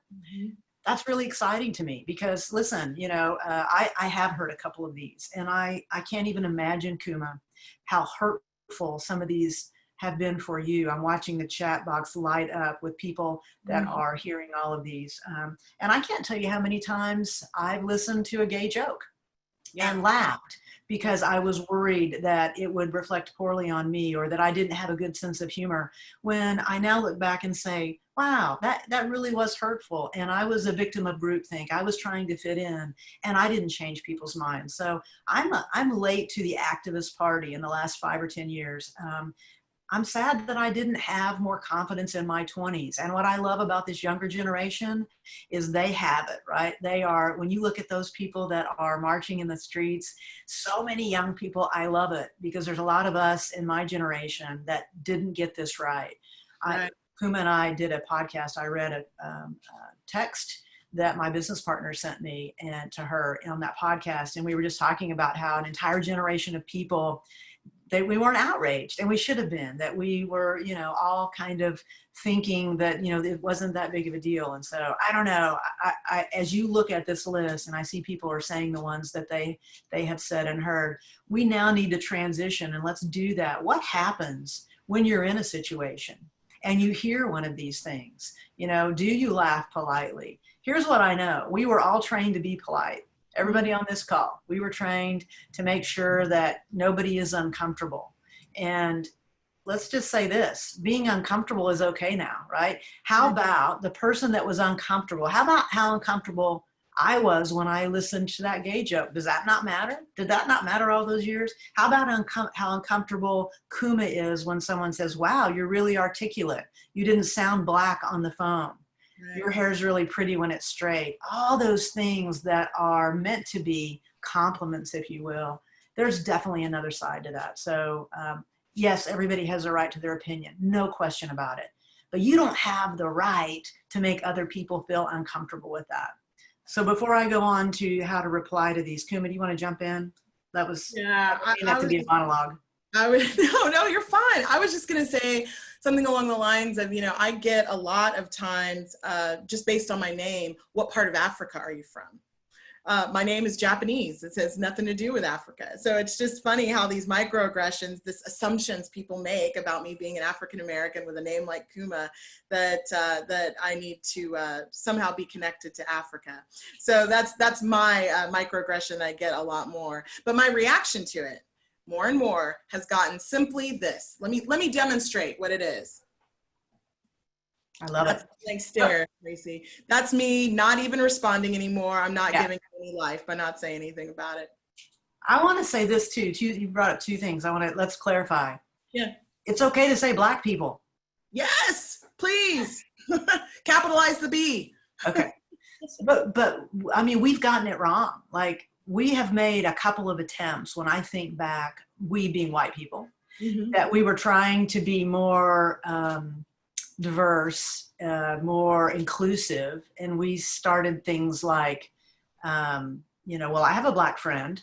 that's really exciting to me. Because listen, I have heard a couple of these, and I can't even imagine, Kuma, how hurtful some of these have been for you. I'm watching the chat box light up with people that are hearing all of these. And I can't tell you how many times I've listened to a gay joke and laughed because I was worried that it would reflect poorly on me, or that I didn't have a good sense of humor, when I now look back and say, wow, that really was hurtful. And I was a victim of groupthink. I was trying to fit in, and I didn't change people's minds. So I'm late to the activist party in the last 5 or 10 years. I'm sad that I didn't have more confidence in my 20s. And what I love about this younger generation is they have it, right? They are, when you look at those people that are marching in the streets, so many young people, I love it, because there's a lot of us in my generation that didn't get this right. Kuma and I did a podcast. I read a text that my business partner sent me and to her on that podcast. And we were just talking about how an entire generation of people, we weren't outraged, and we should have been, that we were, all kind of thinking that, it wasn't that big of a deal. And so I don't know, I as you look at this list and I see people are saying the ones that they have said and heard, we now need to transition, and let's do that. What happens when you're in a situation and you hear one of these things? Do you laugh politely? Here's what I know. We were all trained to be polite. Everybody on this call, we were trained to make sure that nobody is uncomfortable. And let's just say this, being uncomfortable is okay now, right? How about the person that was uncomfortable? How about how uncomfortable I was when I listened to that gay joke? Does that not matter? Did that not matter all those years? How about how uncomfortable Kuma is when someone says, wow, you're really articulate. You didn't sound black on the phone. Your hair is really pretty when it's straight. All those things that are meant to be compliments, if you will. There's definitely another side to that. So yes, everybody has a right to their opinion. No question about it. But you don't have the right to make other people feel uncomfortable with that. So before I go on to how to reply to these, Kuma, do you want to jump in? That was, have to be a monologue. No, you're fine. I was just going to say something along the lines of, I get a lot of times, just based on my name, what part of Africa are you from? My name is Japanese. It has nothing to do with Africa. So it's just funny how these microaggressions, this assumptions people make about me being an African-American with a name like Kuma, that I need to somehow be connected to Africa. So that's my microaggression that I get a lot more. But my reaction to it, more and more, has gotten simply this. Let me demonstrate what it is. I love it. Thanks, stare, Tracy. That's me not even responding anymore. I'm not giving any life by not saying anything about it. I want to say this too. You brought up two things. Let's clarify. Yeah. It's okay to say black people. Yes, please. Capitalize the B. Okay. But I mean, we've gotten it wrong. Like, we have made a couple of attempts, when I think back, we being white people, that we were trying to be more diverse, more inclusive. And we started things like, well, I have a Black friend,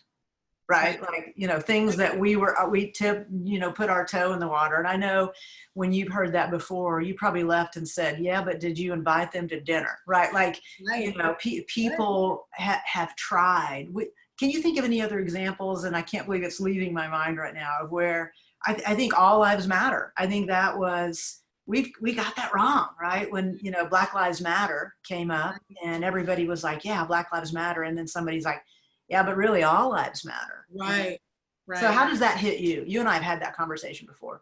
right? Like, things that we put our toe in the water. And I know when you've heard that before, you probably left and said, yeah, but did you invite them to dinner? Right? Like, people have tried. Can you think of any other examples? And I can't believe it's leaving my mind right now, of where I think all lives matter. I think that was, we got that wrong, right? When, Black Lives Matter came up and everybody was like, yeah, Black Lives Matter. And then somebody's like, yeah, but really all lives matter. Right. So how does that hit you? You and I have had that conversation before.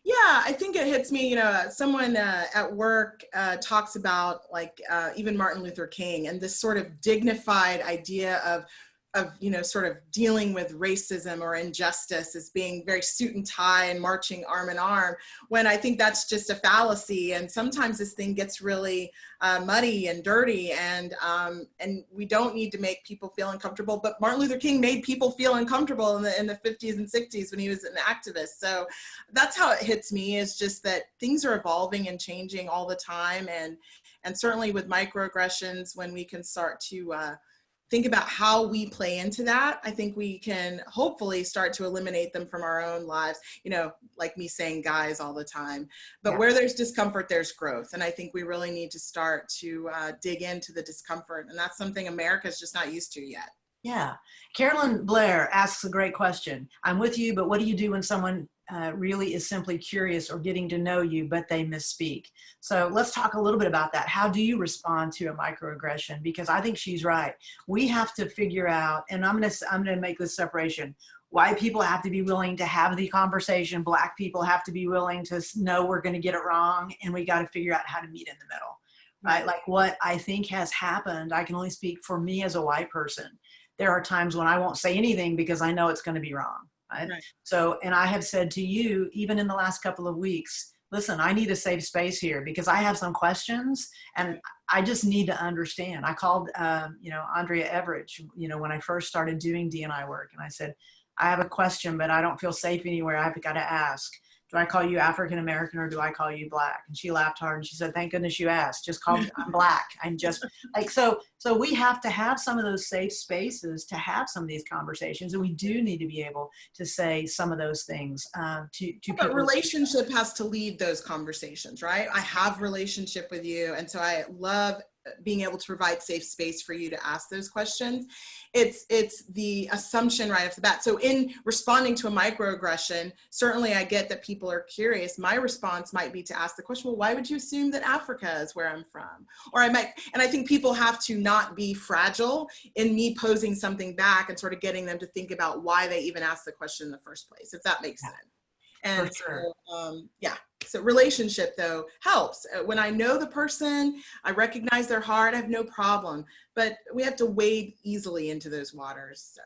Yeah, I think it hits me. Someone at work talks about, like, even Martin Luther King, and this sort of dignified idea of sort of dealing with racism or injustice as being very suit and tie and marching arm in arm, when I think that's just a fallacy. And sometimes this thing gets really muddy and dirty, and we don't need to make people feel uncomfortable. But Martin Luther King made people feel uncomfortable in the 50s and 60s when he was an activist. So that's how it hits me, is just that things are evolving and changing all the time. And certainly with microaggressions, when we can start to think about how we play into that, I think we can hopefully start to eliminate them from our own lives, like me saying guys all the time. But where there's discomfort, there's growth. And I think we really need to start to dig into the discomfort. And that's something America's just not used to yet. Yeah. Carolyn Blair asks a great question. I'm with you, but what do you do when someone really is simply curious or getting to know you, but they misspeak? So let's talk a little bit about that. How do you respond to a microaggression? Because I think she's right. We have to figure out, and I'm gonna make this separation. White people have to be willing to have the conversation. Black people have to be willing to know we're going to get it wrong, and we got to figure out how to meet in the middle, right? Like, what I think has happened, I can only speak for me as a white person. There are times when I won't say anything because I know it's going to be wrong. Right? So, and I have said to you, even in the last couple of weeks, listen, I need a safe space here because I have some questions and I just need to understand. I called, Andrea Everidge, when I first started doing D&I work, and I said, I have a question, but I don't feel safe anywhere. I've got to ask. Do I call you African American or do I call you Black? And she laughed hard and she said, thank goodness you asked. Just call me, I'm Black. I'm just like, so we have to have some of those safe spaces to have some of these conversations. And we do need to be able to say some of those things to people. But relationship has to lead those conversations, right? I have relationship with you. And so I love being able to provide safe space for you to ask those questions. It's the assumption right off the bat. So in responding to a microaggression, certainly I get that people are curious. My response might be to ask the question, well, why would you assume that Africa is where I'm from? Or and I think people have to not be fragile in me posing something back and sort of getting them to think about why they even asked the question in the first place, if that makes sense. And sure. So relationship though helps. When I know the person, I recognize their heart, I have no problem, but we have to wade easily into those waters. So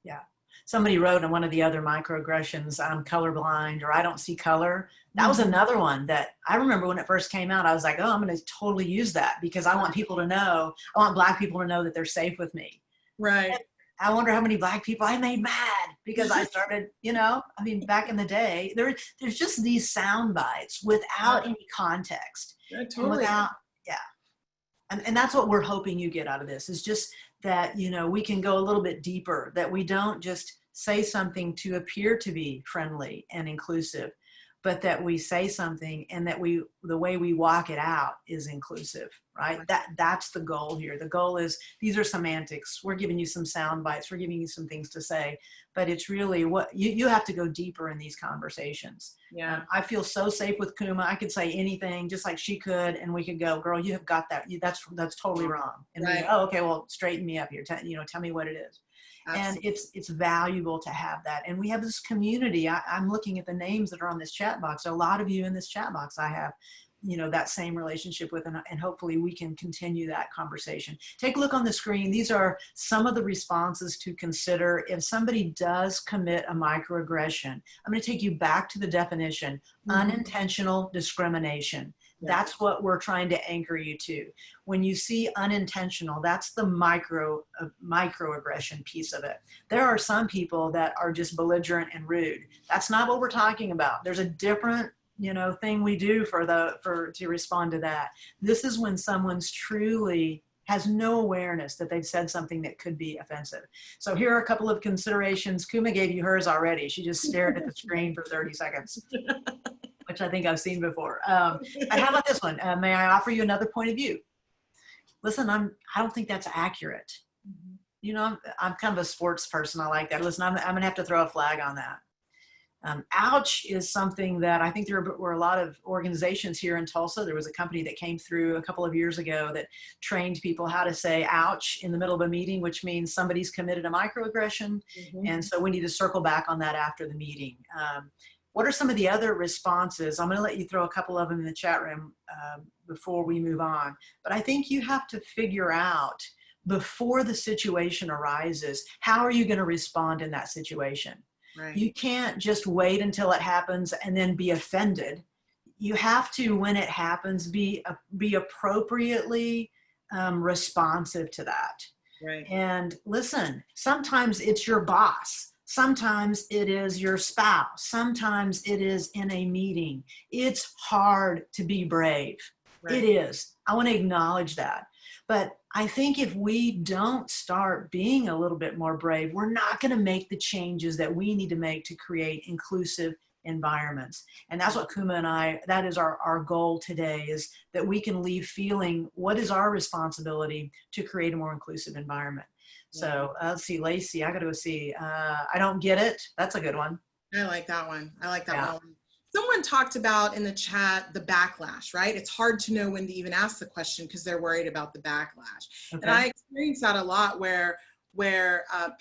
yeah. Somebody wrote in one of the other microaggressions, I'm colorblind, or I don't see color. That was another one that I remember when it first came out. I was like, oh, I'm going to totally use that because I want people to know, I want Black people to know that they're safe with me. Right. And I wonder how many Black people I made mad because I started, back in the day, there's just these sound bites without any context. Yeah, totally. And that's what we're hoping you get out of this, is just that, we can go a little bit deeper, that we don't just say something to appear to be friendly and inclusive, but that we say something and that the way we walk it out is inclusive, right? That's the goal here. The goal is, these are semantics. We're giving you some sound bites. We're giving you some things to say, but it's really what you have to go deeper in these conversations. Yeah. I feel so safe with Kuma. I could say anything just like she could, and we could go, girl, you have got that. That's totally wrong. And we go, oh, okay, well, straighten me up here. Tell me what it is. Absolutely. And it's valuable to have that. And we have this community. I'm looking at the names that are on this chat box. A lot of you in this chat box, I have, that same relationship with, and hopefully we can continue that conversation. Take a look on the screen. These are some of the responses to consider if somebody does commit a microaggression. I'm going to take you back to the definition, unintentional discrimination. That's what we're trying to anchor you to. When you see unintentional, that's the microaggression piece of it. There are some people that are just belligerent and rude. That's not what we're talking about. There's a different, thing we do to respond to that. This is when someone's truly has no awareness that they've said something that could be offensive. So here are a couple of considerations. Kuma gave you hers already. She just stared at the screen for 30 seconds, which I think I've seen before. But how about this one? May I offer you another point of view? Listen, I don't think that's accurate. I'm kind of a sports person. I like that. Listen, I'm going to have to throw a flag on that. Ouch is something that I think there were a lot of organizations here in Tulsa. There was a company that came through a couple of years ago that trained people how to say ouch in the middle of a meeting, which means somebody's committed a microaggression. And so we need to circle back on that after the meeting. What are some of the other responses? I'm going to let you throw a couple of them in the chat room before we move on. But I think you have to figure out before the situation arises, how are you going to respond in that situation? Right. You can't just wait until it happens and then be offended. You have to, when it happens, be appropriately responsive to that. Right. And listen, sometimes it's your boss. Sometimes it is your spouse. Sometimes it is in a meeting. It's hard to be brave. Right. It is. I want to acknowledge that. But I think if we don't start being a little bit more brave, we're not going to make the changes that we need to make to create inclusive environments. And that's what Kuma and I, that is our goal today, is that we can leave feeling what is our responsibility to create a more inclusive environment. So let's see, Lacey, I got to see. I don't get it. That's a good one. I like that one. I like that one. Someone talked about in the chat the backlash, right? It's hard to know when to even ask the question because they're worried about the backlash. Okay. And I experience that a lot where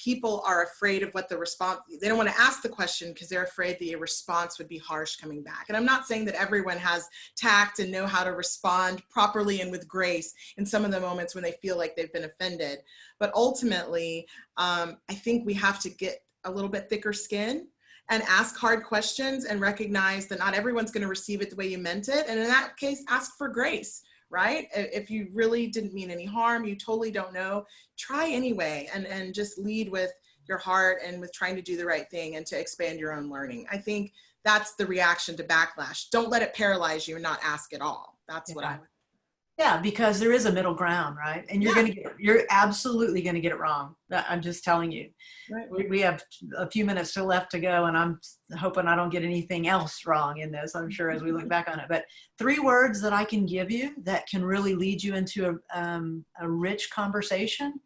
people are afraid of what the response, they don't want to ask the question because they're afraid the response would be harsh coming back. And I'm not saying that everyone has tact and know how to respond properly and with grace in some of the moments when they feel like they've been offended. But ultimately, I think we have to get a little bit thicker skin and ask hard questions and recognize that not everyone's going to receive it the way you meant it. And in that case, ask for grace, right? If you really didn't mean any harm, you totally don't know, try anyway, and just lead with your heart and with trying to do the right thing and to expand your own learning. I think that's the reaction to backlash. Don't let it paralyze you and not ask at all. That's what I would. Yeah, because there is a middle ground, right? And you're absolutely going to get it wrong. I'm just telling you. Right. We have a few minutes left to go, and I'm hoping I don't get anything else wrong in this, I'm sure, as we look back on it. But 3 words that I can give you that can really lead you into a rich conversation: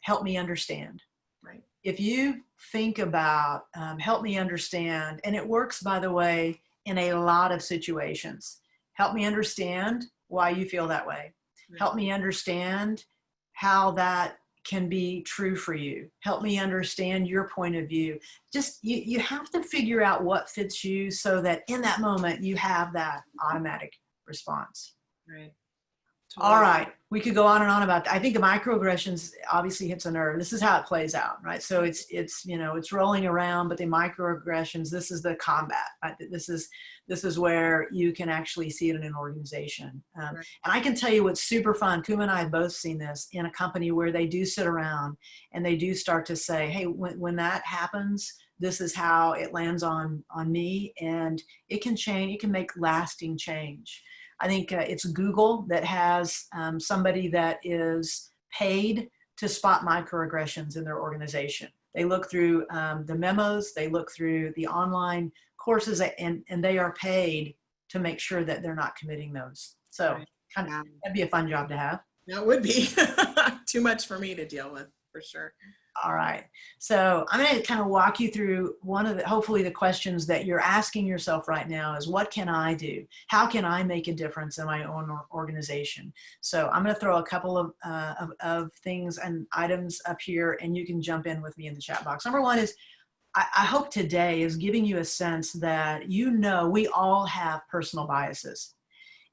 help me understand. Right. If you think about help me understand, and it works, by the way, in a lot of situations. Help me understand why you feel that way. Help me understand how that can be true for you. Help me understand your point of view. Just, you have to figure out what fits you so that in that moment you have that automatic response. Right. Totally. All right, we could go on and on about that. I think the microaggressions obviously hits a nerve. This is how it plays out, right? So it's rolling around, but the microaggressions, this is the combat. Right? This is where you can actually see it in an organization. Right. And I can tell you what's super fun. Kuma and I have both seen this in a company where they do sit around and they do start to say, hey, when that happens, this is how it lands on me, and it can change. It can make lasting change. I think it's Google that has somebody that is paid to spot microaggressions in their organization. They look through the memos, they look through the online courses, and they are paid to make sure that they're not committing those. So that'd be a fun job to have. That would be too much for me to deal with, for sure. All right. So I'm going to kind of walk you through hopefully the questions that you're asking yourself right now is, what can I do? How can I make a difference in my own organization? So I'm going to throw a couple of things and items up here, and you can jump in with me in the chat box. Number one is, I hope today is giving you a sense that we all have personal biases.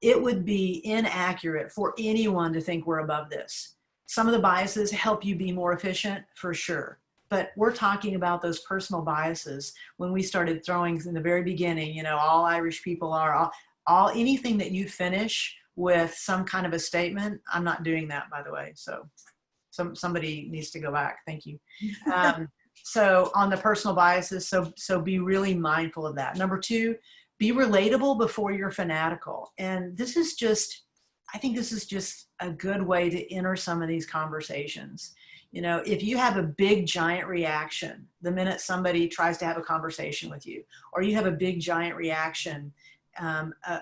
It would be inaccurate for anyone to think we're above this. Some of the biases help you be more efficient, for sure. But we're talking about those personal biases. When we started throwing in the very beginning, all Irish people are, anything that you finish with some kind of a statement, I'm not doing that, by the way. So somebody needs to go back. Thank you. So on the personal biases, so be really mindful of that. Number two, be relatable before you're fanatical. And this is just, I think this is just a good way to enter some of these conversations. You know, if you have a big giant reaction the minute somebody tries to have a conversation with you, or you have a big giant reaction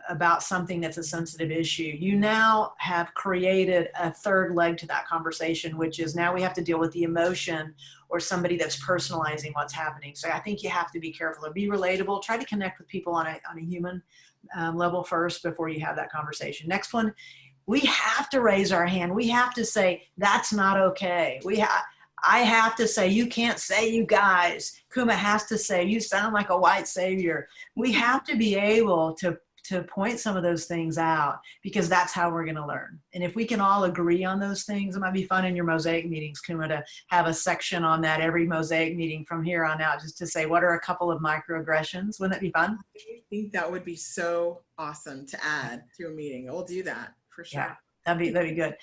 about something that's a sensitive issue, you now have created a third leg to that conversation, which is now we have to deal with the emotion or somebody that's personalizing what's happening. So I think you have to be careful or be relatable. Try to connect with people on a human level first before you have that conversation. Next one, we have to raise our hand. We have to say, that's not okay. I have to say, you can't say you guys. Kuma has to say, you sound like a white savior. We have to be able to point some of those things out, because that's how we're going to learn. And if we can all agree on those things, it might be fun in your Mosaic meetings, Kuma, to have a section on that every Mosaic meeting from here on out, just to say, what are a couple of microaggressions? Wouldn't that be fun? I think that would be so awesome to add to a meeting. We'll do that for sure. Yeah. That'd be good.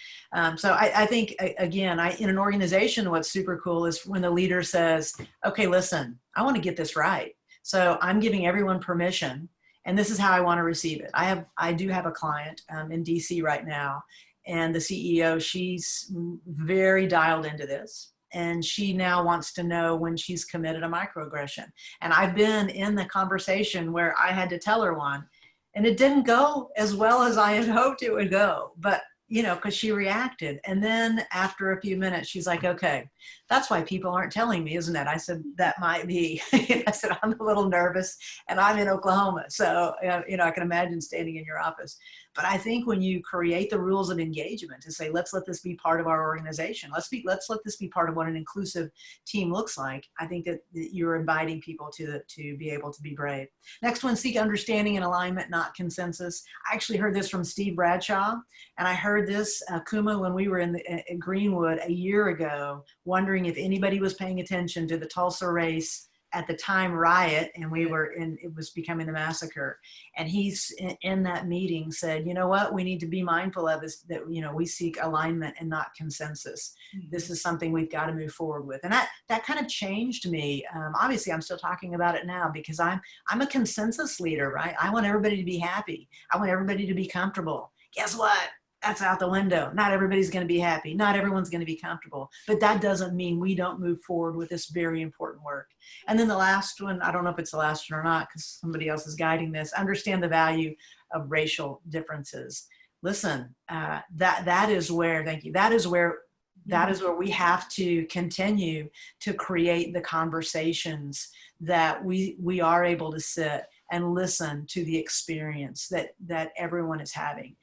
So I think, again, in an organization, what's super cool is when the leader says, okay, listen, I want to get this right. So I'm giving everyone permission, and this is how I want to receive it. I do have a client in DC right now, and the CEO, she's very dialed into this. And she now wants to know when she's committed a microaggression. And I've been in the conversation where I had to tell her one, and it didn't go as well as I had hoped it would go, but you know, because she reacted. And then after a few minutes, she's like, okay, that's why people aren't telling me, isn't it? I said, that might be. I said, I'm a little nervous and I'm in Oklahoma. So, you know, I can imagine standing in your office. But I think when you create the rules of engagement to say, let's let this be part of our organization, let's let this be part of what an inclusive team looks like, I think that you're inviting people to be able to be brave. Next one, seek understanding and alignment, not consensus. I actually heard this from Steve Bradshaw, and I heard this, Kuma, when we were in Greenwood a year ago, wondering if anybody was paying attention to the Tulsa race at the time riot, and it was becoming the massacre. And he's in that meeting said, you know what, we need to be mindful of is that, you know, we seek alignment and not consensus. This is something we've got to move forward with. And that kind of changed me. Obviously I'm still talking about it now because I'm a consensus leader, right? I want everybody to be happy. I want everybody to be comfortable. Guess what? That's out the window. Not everybody's going to be happy. Not everyone's going to be comfortable. But that doesn't mean we don't move forward with this very important work. And then the last one, I don't know if it's the last one or not because somebody else is guiding this, understand the value of racial differences. Listen, that is where, thank you, that is where we have to continue to create the conversations that we are able to sit and listen to the experience that everyone is having.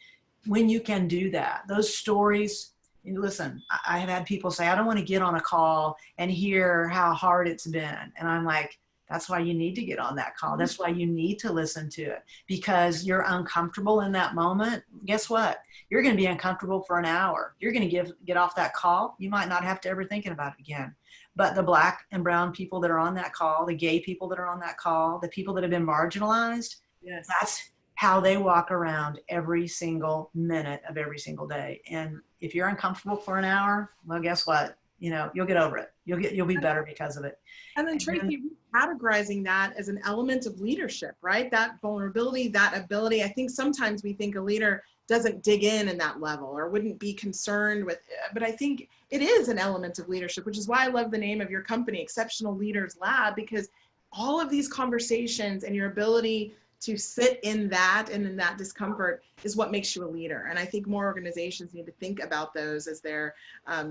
When you can do that, those stories, listen, I have had people say, I don't want to get on a call and hear how hard it's been. And I'm like, that's why you need to get on that call. That's why you need to listen to it, because you're uncomfortable in that moment. Guess what? You're going to be uncomfortable for an hour. You're going to get off that call. You might not have to ever thinking about it again. But the Black and brown people that are on that call, the gay people that are on that call, the people that have been marginalized, yes, that's how they walk around every single minute of every single day. And if you're uncomfortable for an hour, well, guess what? You know, you'll get over it. You'll be better because of it. And then Tracy, categorizing that as an element of leadership, right? That vulnerability, that ability. I think sometimes we think a leader doesn't dig in that level or wouldn't be concerned with, but I think it is an element of leadership, which is why I love the name of your company, Exceptional Leaders Lab, because all of these conversations and your ability to sit in that and in that discomfort is what makes you a leader. And I think more organizations need to think about those as they're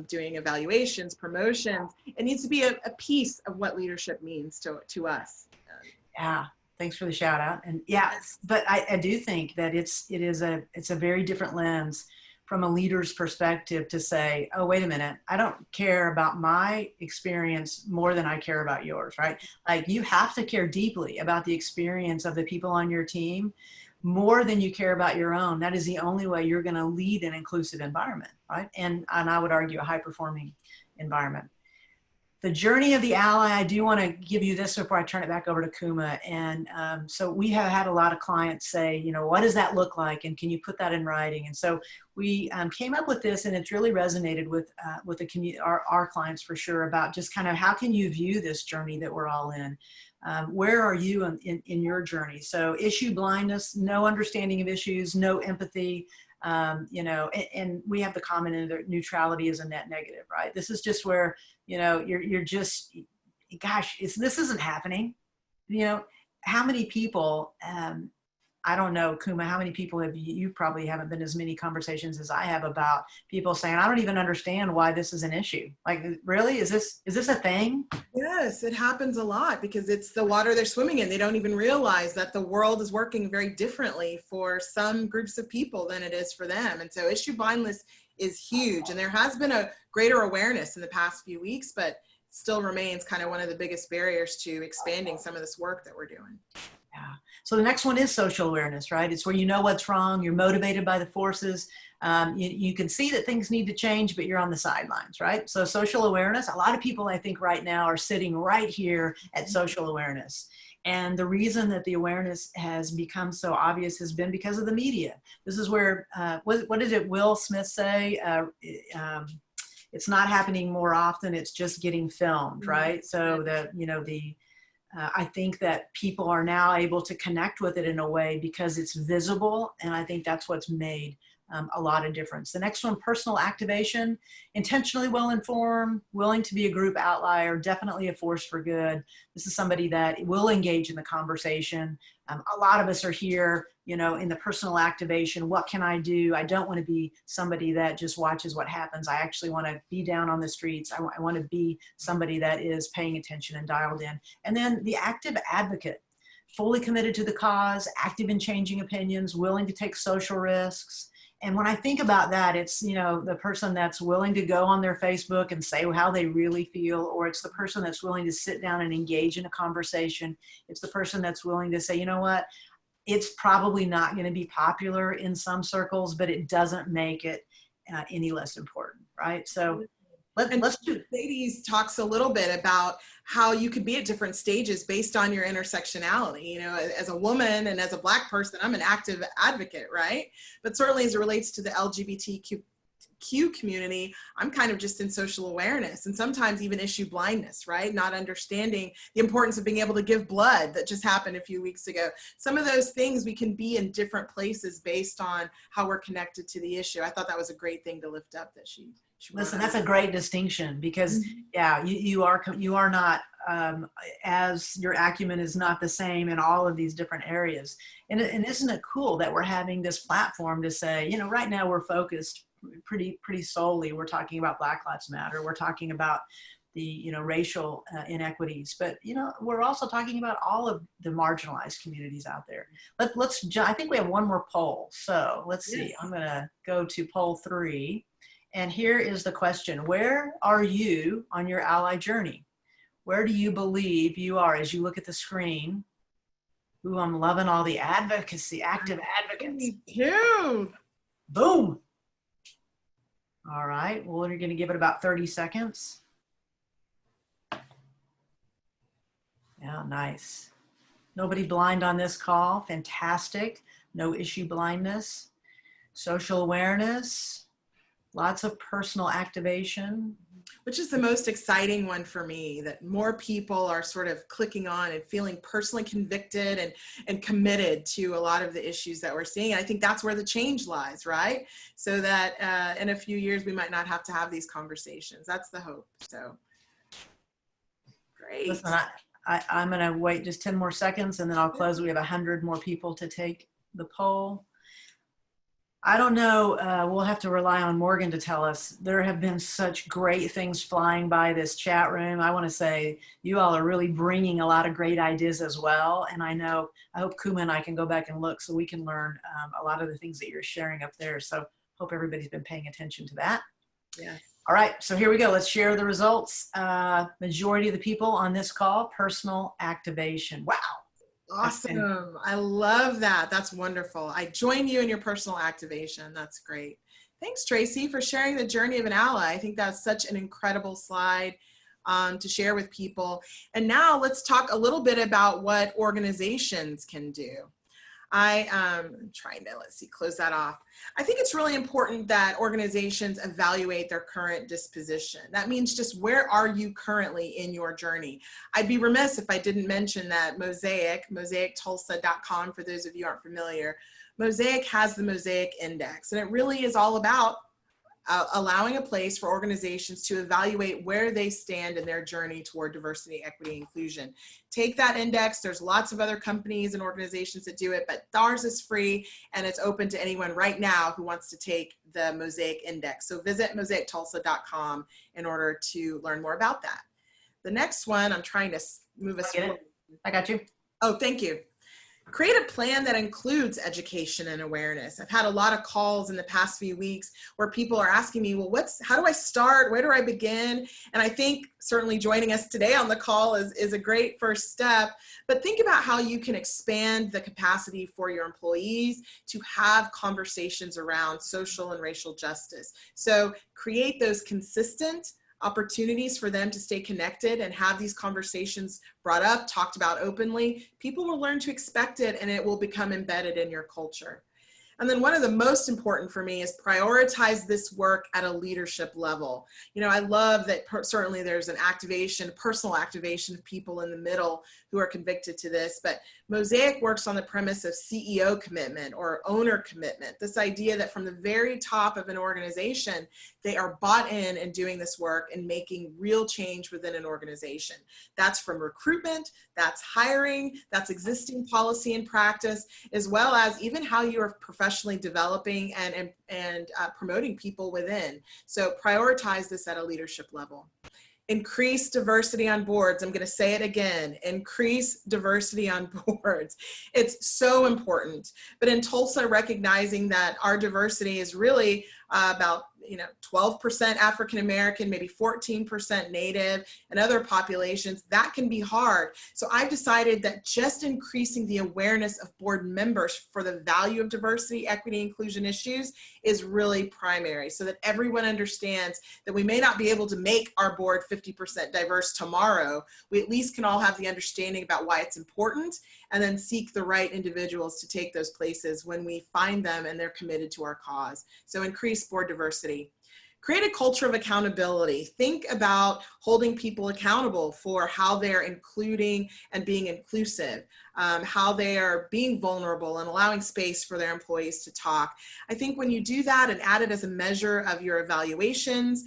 doing evaluations, promotions. It needs to be a piece of what leadership means to us. Yeah, thanks for the shout out. And yes, but I do think that it's a very different lens from a leader's perspective to say, oh, wait a minute, I don't care about my experience more than I care about yours, right? Like you have to care deeply about the experience of the people on your team more than you care about your own. That is the only way you're going to lead an inclusive environment, right? And I would argue a high performing environment. the journey of the ally, I do want to give you this before I turn it back over to Kuma. And so we have had a lot of clients say, you know, what does that look like? And can you put that in writing? And so we came up with this, and it's really resonated with the community, our clients for sure, about just kind of how can you view this journey that we're all in? Where are you in your journey? So issue blindness, no understanding of issues, no empathy, you know, and we have the comment in there, neutrality is a net negative, right? This is just where, you know, you're just, gosh, this isn't happening. You know, how many people, I don't know, Kuma, how many people have you probably haven't been as many conversations as I have about people saying, I don't even understand why this is an issue. Like, really, is this a thing? Yes, it happens a lot because it's the water they're swimming in. They don't even realize that the world is working very differently for some groups of people than it is for them. And so issue blindness is huge. And there has been a greater awareness in the past few weeks, but still remains kind of one of the biggest barriers to expanding some of this work that we're doing. Yeah. So the next one is social awareness, right? It's where you know what's wrong, you're motivated by the forces, you can see that things need to change, but you're on the sidelines, right? So social awareness, a lot of people I think right now are sitting right here at social awareness. And the reason that the awareness has become so obvious has been because of the media. This is where, what did it Will Smith say? It's not happening more often, it's just getting filmed, right? So that, you know, I think that people are now able to connect with it in a way because it's visible, and I think that's what's made a lot of difference. The next one, personal activation, intentionally well-informed, willing to be a group outlier, definitely a force for good. This is somebody that will engage in the conversation. A lot of us are here, you know, in the personal activation. What can I do? I don't want to be somebody that just watches what happens. I actually want to be down on the streets. I want to be somebody that is paying attention and dialed in. And then the active advocate, fully committed to the cause, active in changing opinions, willing to take social risks. And when I think about that, it's, you know, the person that's willing to go on their Facebook and say how they really feel, or it's the person that's willing to sit down and engage in a conversation. It's the person that's willing to say, you know what, it's probably not going to be popular in some circles, but it doesn't make it any less important, right? So let's do. Mercedes talks a little bit about how you could be at different stages based on your intersectionality. You know, as a woman and as a Black person, I'm an active advocate, right? But certainly as it relates to the LGBTQ community, I'm kind of just in social awareness and sometimes even issue blindness, right? Not understanding the importance of being able to give blood that just happened a few weeks ago. Some of those things we can be in different places based on how we're connected to the issue. I thought that was a great thing to lift up that she Listen, that's a great distinction because, yeah, you are not, as your acumen is not the same in all of these different areas. And isn't it cool that we're having this platform to say, you know, right now we're focused pretty solely, we're talking about Black Lives Matter, we're talking about the, you know, racial inequities, but, you know, we're also talking about all of the marginalized communities out there. I think we have one more poll. So let's see, I'm going to go to poll 3. And here is the question: where are you on your ally journey? Where do you believe you are as you look at the screen? Ooh, I'm loving all the advocacy, active advocates. Me too. Boom. All right, well, we're going to give it about 30 seconds. Yeah, nice. Nobody blind on this call. Fantastic. No issue blindness. Social awareness. Lots of personal activation. Which is the most exciting one for me, that more people are sort of clicking on and feeling personally convicted and committed to a lot of the issues that we're seeing. And I think that's where the change lies, right? So that in a few years, we might not have to have these conversations. That's the hope. So great. Listen, I'm going to wait just 10 more seconds and then I'll close. We have 100 more people to take the poll. I don't know, we'll have to rely on Morgan to tell us. There have been such great things flying by this chat room. I want to say you all are really bringing a lot of great ideas as well. And I hope Kuma and I can go back and look so we can learn a lot of the things that you're sharing up there. So hope everybody's been paying attention to that. Yeah. All right, so here we go. Let's share the results. Majority of the people on this call, personal activation. Wow. Awesome. I love that. That's wonderful. I join you in your personal activation. That's great. Thanks, Tracy, for sharing the journey of an ally. I think that's such an incredible slide. to share with people. And now let's talk a little bit about what organizations can do. I'm trying to, let's see, close that off. I think it's really important that organizations evaluate their current disposition. That means just where are you currently in your journey? I'd be remiss if I didn't mention that Mosaic, mosaictulsa.com, for those of you who aren't familiar, Mosaic has the Mosaic Index, and it really is all about allowing a place for organizations to evaluate where they stand in their journey toward diversity, equity, inclusion. Take that index. There's lots of other companies and organizations that do it, but ours is free and it's open to anyone right now who wants to take the Mosaic Index. So visit mosaictulsa.com in order to learn more about that. The next one, I'm trying to move us forward. I got you. Oh, thank you. Create a plan that includes education and awareness. I've had a lot of calls in the past few weeks where people are asking me, well, how do I start? Where do I begin? And I think certainly joining us today on the call is a great first step, but think about how you can expand the capacity for your employees to have conversations around social and racial justice. So create those consistent opportunities for them to stay connected and have these conversations brought up, talked about openly. People will learn to expect it and it will become embedded in your culture. And then one of the most important for me is prioritize this work at a leadership level. You know, I love that certainly there's an activation, personal activation of people in the middle who are convicted to this, but Mosaic works on the premise of CEO commitment or owner commitment. This idea that from the very top of an organization, they are bought in and doing this work and making real change within an organization. That's from recruitment, that's hiring, that's existing policy and practice, as well as even how you are professionally developing and promoting people within. So prioritize this at a leadership level. Increase diversity on boards. I'm going to say it again, increase diversity on boards. It's so important. But in Tulsa, recognizing that our diversity is really about 12% African American, maybe 14% Native, and other populations, that can be hard. So I've decided that just increasing the awareness of board members for the value of diversity, equity, inclusion issues is really primary, so that everyone understands that we may not be able to make our board 50% diverse tomorrow. We at least can all have the understanding about why it's important, and then seek the right individuals to take those places when we find them and they're committed to our cause. So increase board diversity. Create a culture of accountability. Think about holding people accountable for how they're including and being inclusive, how they are being vulnerable and allowing space for their employees to talk. I think when you do that and add it as a measure of your evaluations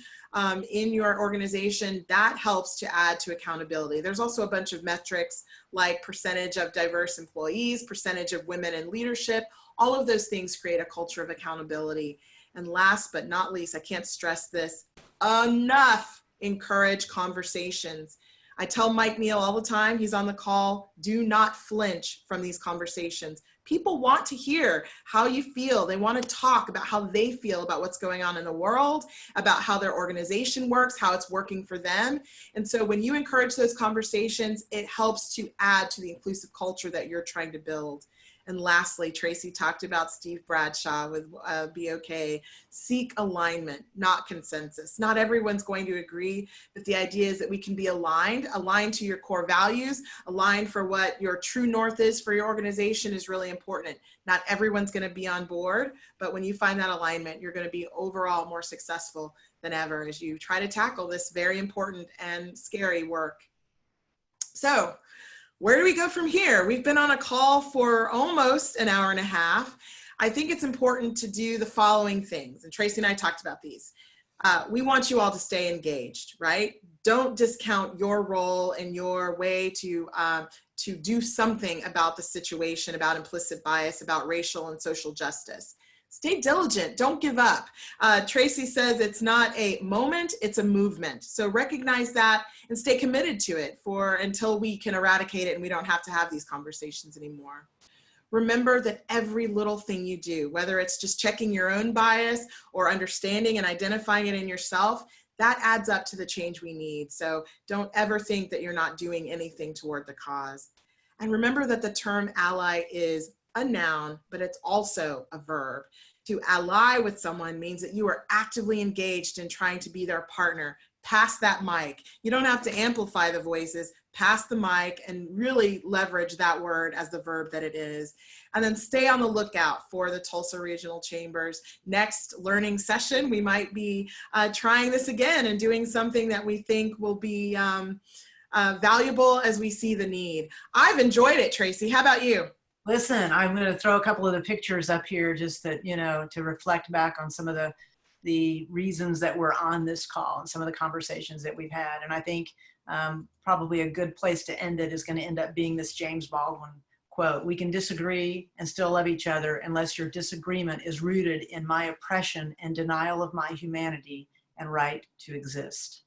in your organization, that helps to add to accountability. There's also a bunch of metrics like percentage of diverse employees, percentage of women in leadership. All of those things create a culture of accountability. And last but not least, I can't stress this enough, encourage conversations. I tell Mike Neal all the time, he's on the call, do not flinch from these conversations. People want to hear how you feel. They want to talk about how they feel about what's going on in the world, about how their organization works, how it's working for them. And so when you encourage those conversations, it helps to add to the inclusive culture that you're trying to build. And lastly, Tracy talked about Steve Bradshaw with BOK. Seek alignment, not consensus. Not everyone's going to agree, but the idea is that we can be aligned to your core values, aligned for what your true north is for your organization is really important. Not everyone's going to be on board, but when you find that alignment, you're going to be overall more successful than ever as you try to tackle this very important and scary work. So, where do we go from here? We've been on a call for almost an hour and a half. I think it's important to do the following things, and Tracy and I talked about these. We want you all to stay engaged, right? Don't discount your role and your way to do something about the situation, about implicit bias, about racial and social justice. Stay diligent, don't give up. Tracy says it's not a moment, it's a movement. So recognize that and stay committed to it until we can eradicate it and we don't have to have these conversations anymore. Remember that every little thing you do, whether it's just checking your own bias or understanding and identifying it in yourself, that adds up to the change we need. So don't ever think that you're not doing anything toward the cause. And remember that the term ally is a noun, but it's also a verb. To ally with someone means that you are actively engaged in trying to be their partner, pass that mic. You don't have to amplify the voices, pass the mic and really leverage that word as the verb that it is. And then stay on the lookout for the Tulsa Regional Chamber's next learning session. We might be trying this again and doing something that we think will be valuable as we see the need. I've enjoyed it, Tracy. How about you? Listen, I'm going to throw a couple of the pictures up here just that, you know, to reflect back on some of the reasons that we're on this call and some of the conversations that we've had. And I think probably a good place to end it is going to end up being this James Baldwin quote: "We can disagree and still love each other unless your disagreement is rooted in my oppression and denial of my humanity and right to exist."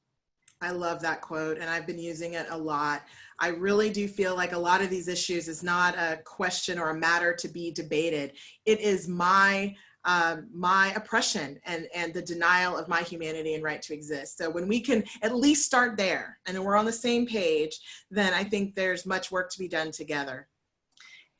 I love that quote, and I've been using it a lot. I really do feel like a lot of these issues is not a question or a matter to be debated. It is my oppression and the denial of my humanity and right to exist. So when we can at least start there and we're on the same page, then I think there's much work to be done together.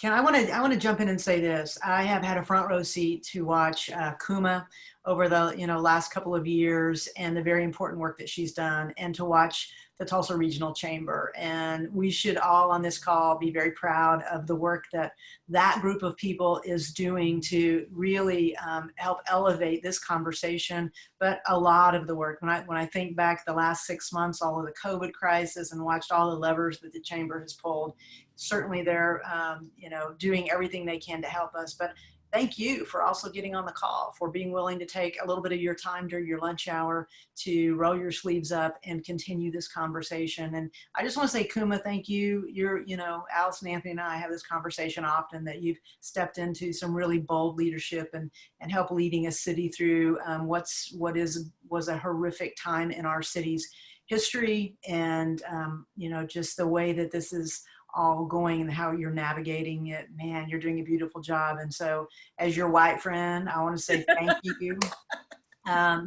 I want to jump in and say this. I have had a front row seat to watch Kuma over the last couple of years and the very important work that she's done, and to watch the Tulsa Regional Chamber. And we should all on this call be very proud of the work that that group of people is doing to really help elevate this conversation. But a lot of the work, when I think back the last 6 months, all of the COVID crisis, and watched all the levers that the chamber has pulled, certainly they're doing everything they can to help us. But thank you for also getting on the call, for being willing to take a little bit of your time during your lunch hour to roll your sleeves up and continue this conversation. And I just want to say, Kuma, thank you. Allison, Anthony, and I have this conversation often, that you've stepped into some really bold leadership and help leading a city through was a horrific time in our city's history. And, just the way that this is all going and how you're navigating it, man, you're doing a beautiful job. And so as your white friend, I want to say thank you,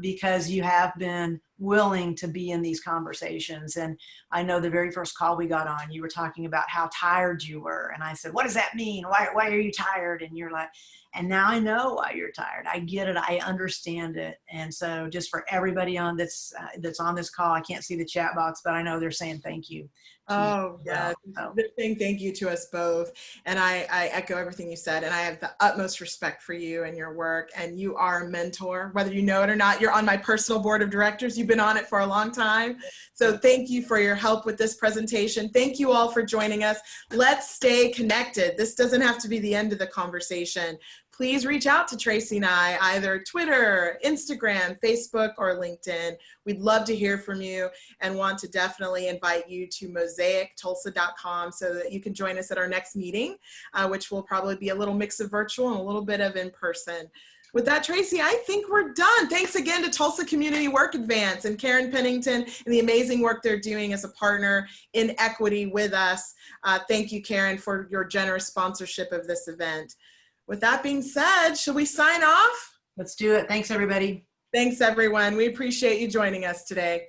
because you have been willing to be in these conversations. And I know the very first call we got on, you were talking about how tired you were. And I said, what does that mean? Why are you tired? And you're like, and now I know why you're tired. I get it. I understand it. And so just for everybody on that's on this call, I can't see the chat box, but I know they're saying thank you. Oh, yeah. They're saying thank you to us both. And I echo everything you said. And I have the utmost respect for you and your work. And you are a mentor, whether you know it or not. You're on my personal board of directors. You've been on it for a long time. So thank you for your help with this presentation. Thank you all for joining us. Let's stay connected. This doesn't have to be the end of the conversation. Please reach out to Tracy and I, either Twitter, Instagram, Facebook, or LinkedIn. We'd love to hear from you and want to definitely invite you to mosaictulsa.com so that you can join us at our next meeting, which will probably be a little mix of virtual and a little bit of in-person. With that, Tracy, I think we're done. Thanks again to Tulsa Community Work Advance and Karen Pennington and the amazing work they're doing as a partner in equity with us. Thank you, Karen, for your generous sponsorship of this event. With that being said, shall we sign off? Let's do it. Thanks, everybody. Thanks, everyone. We appreciate you joining us today.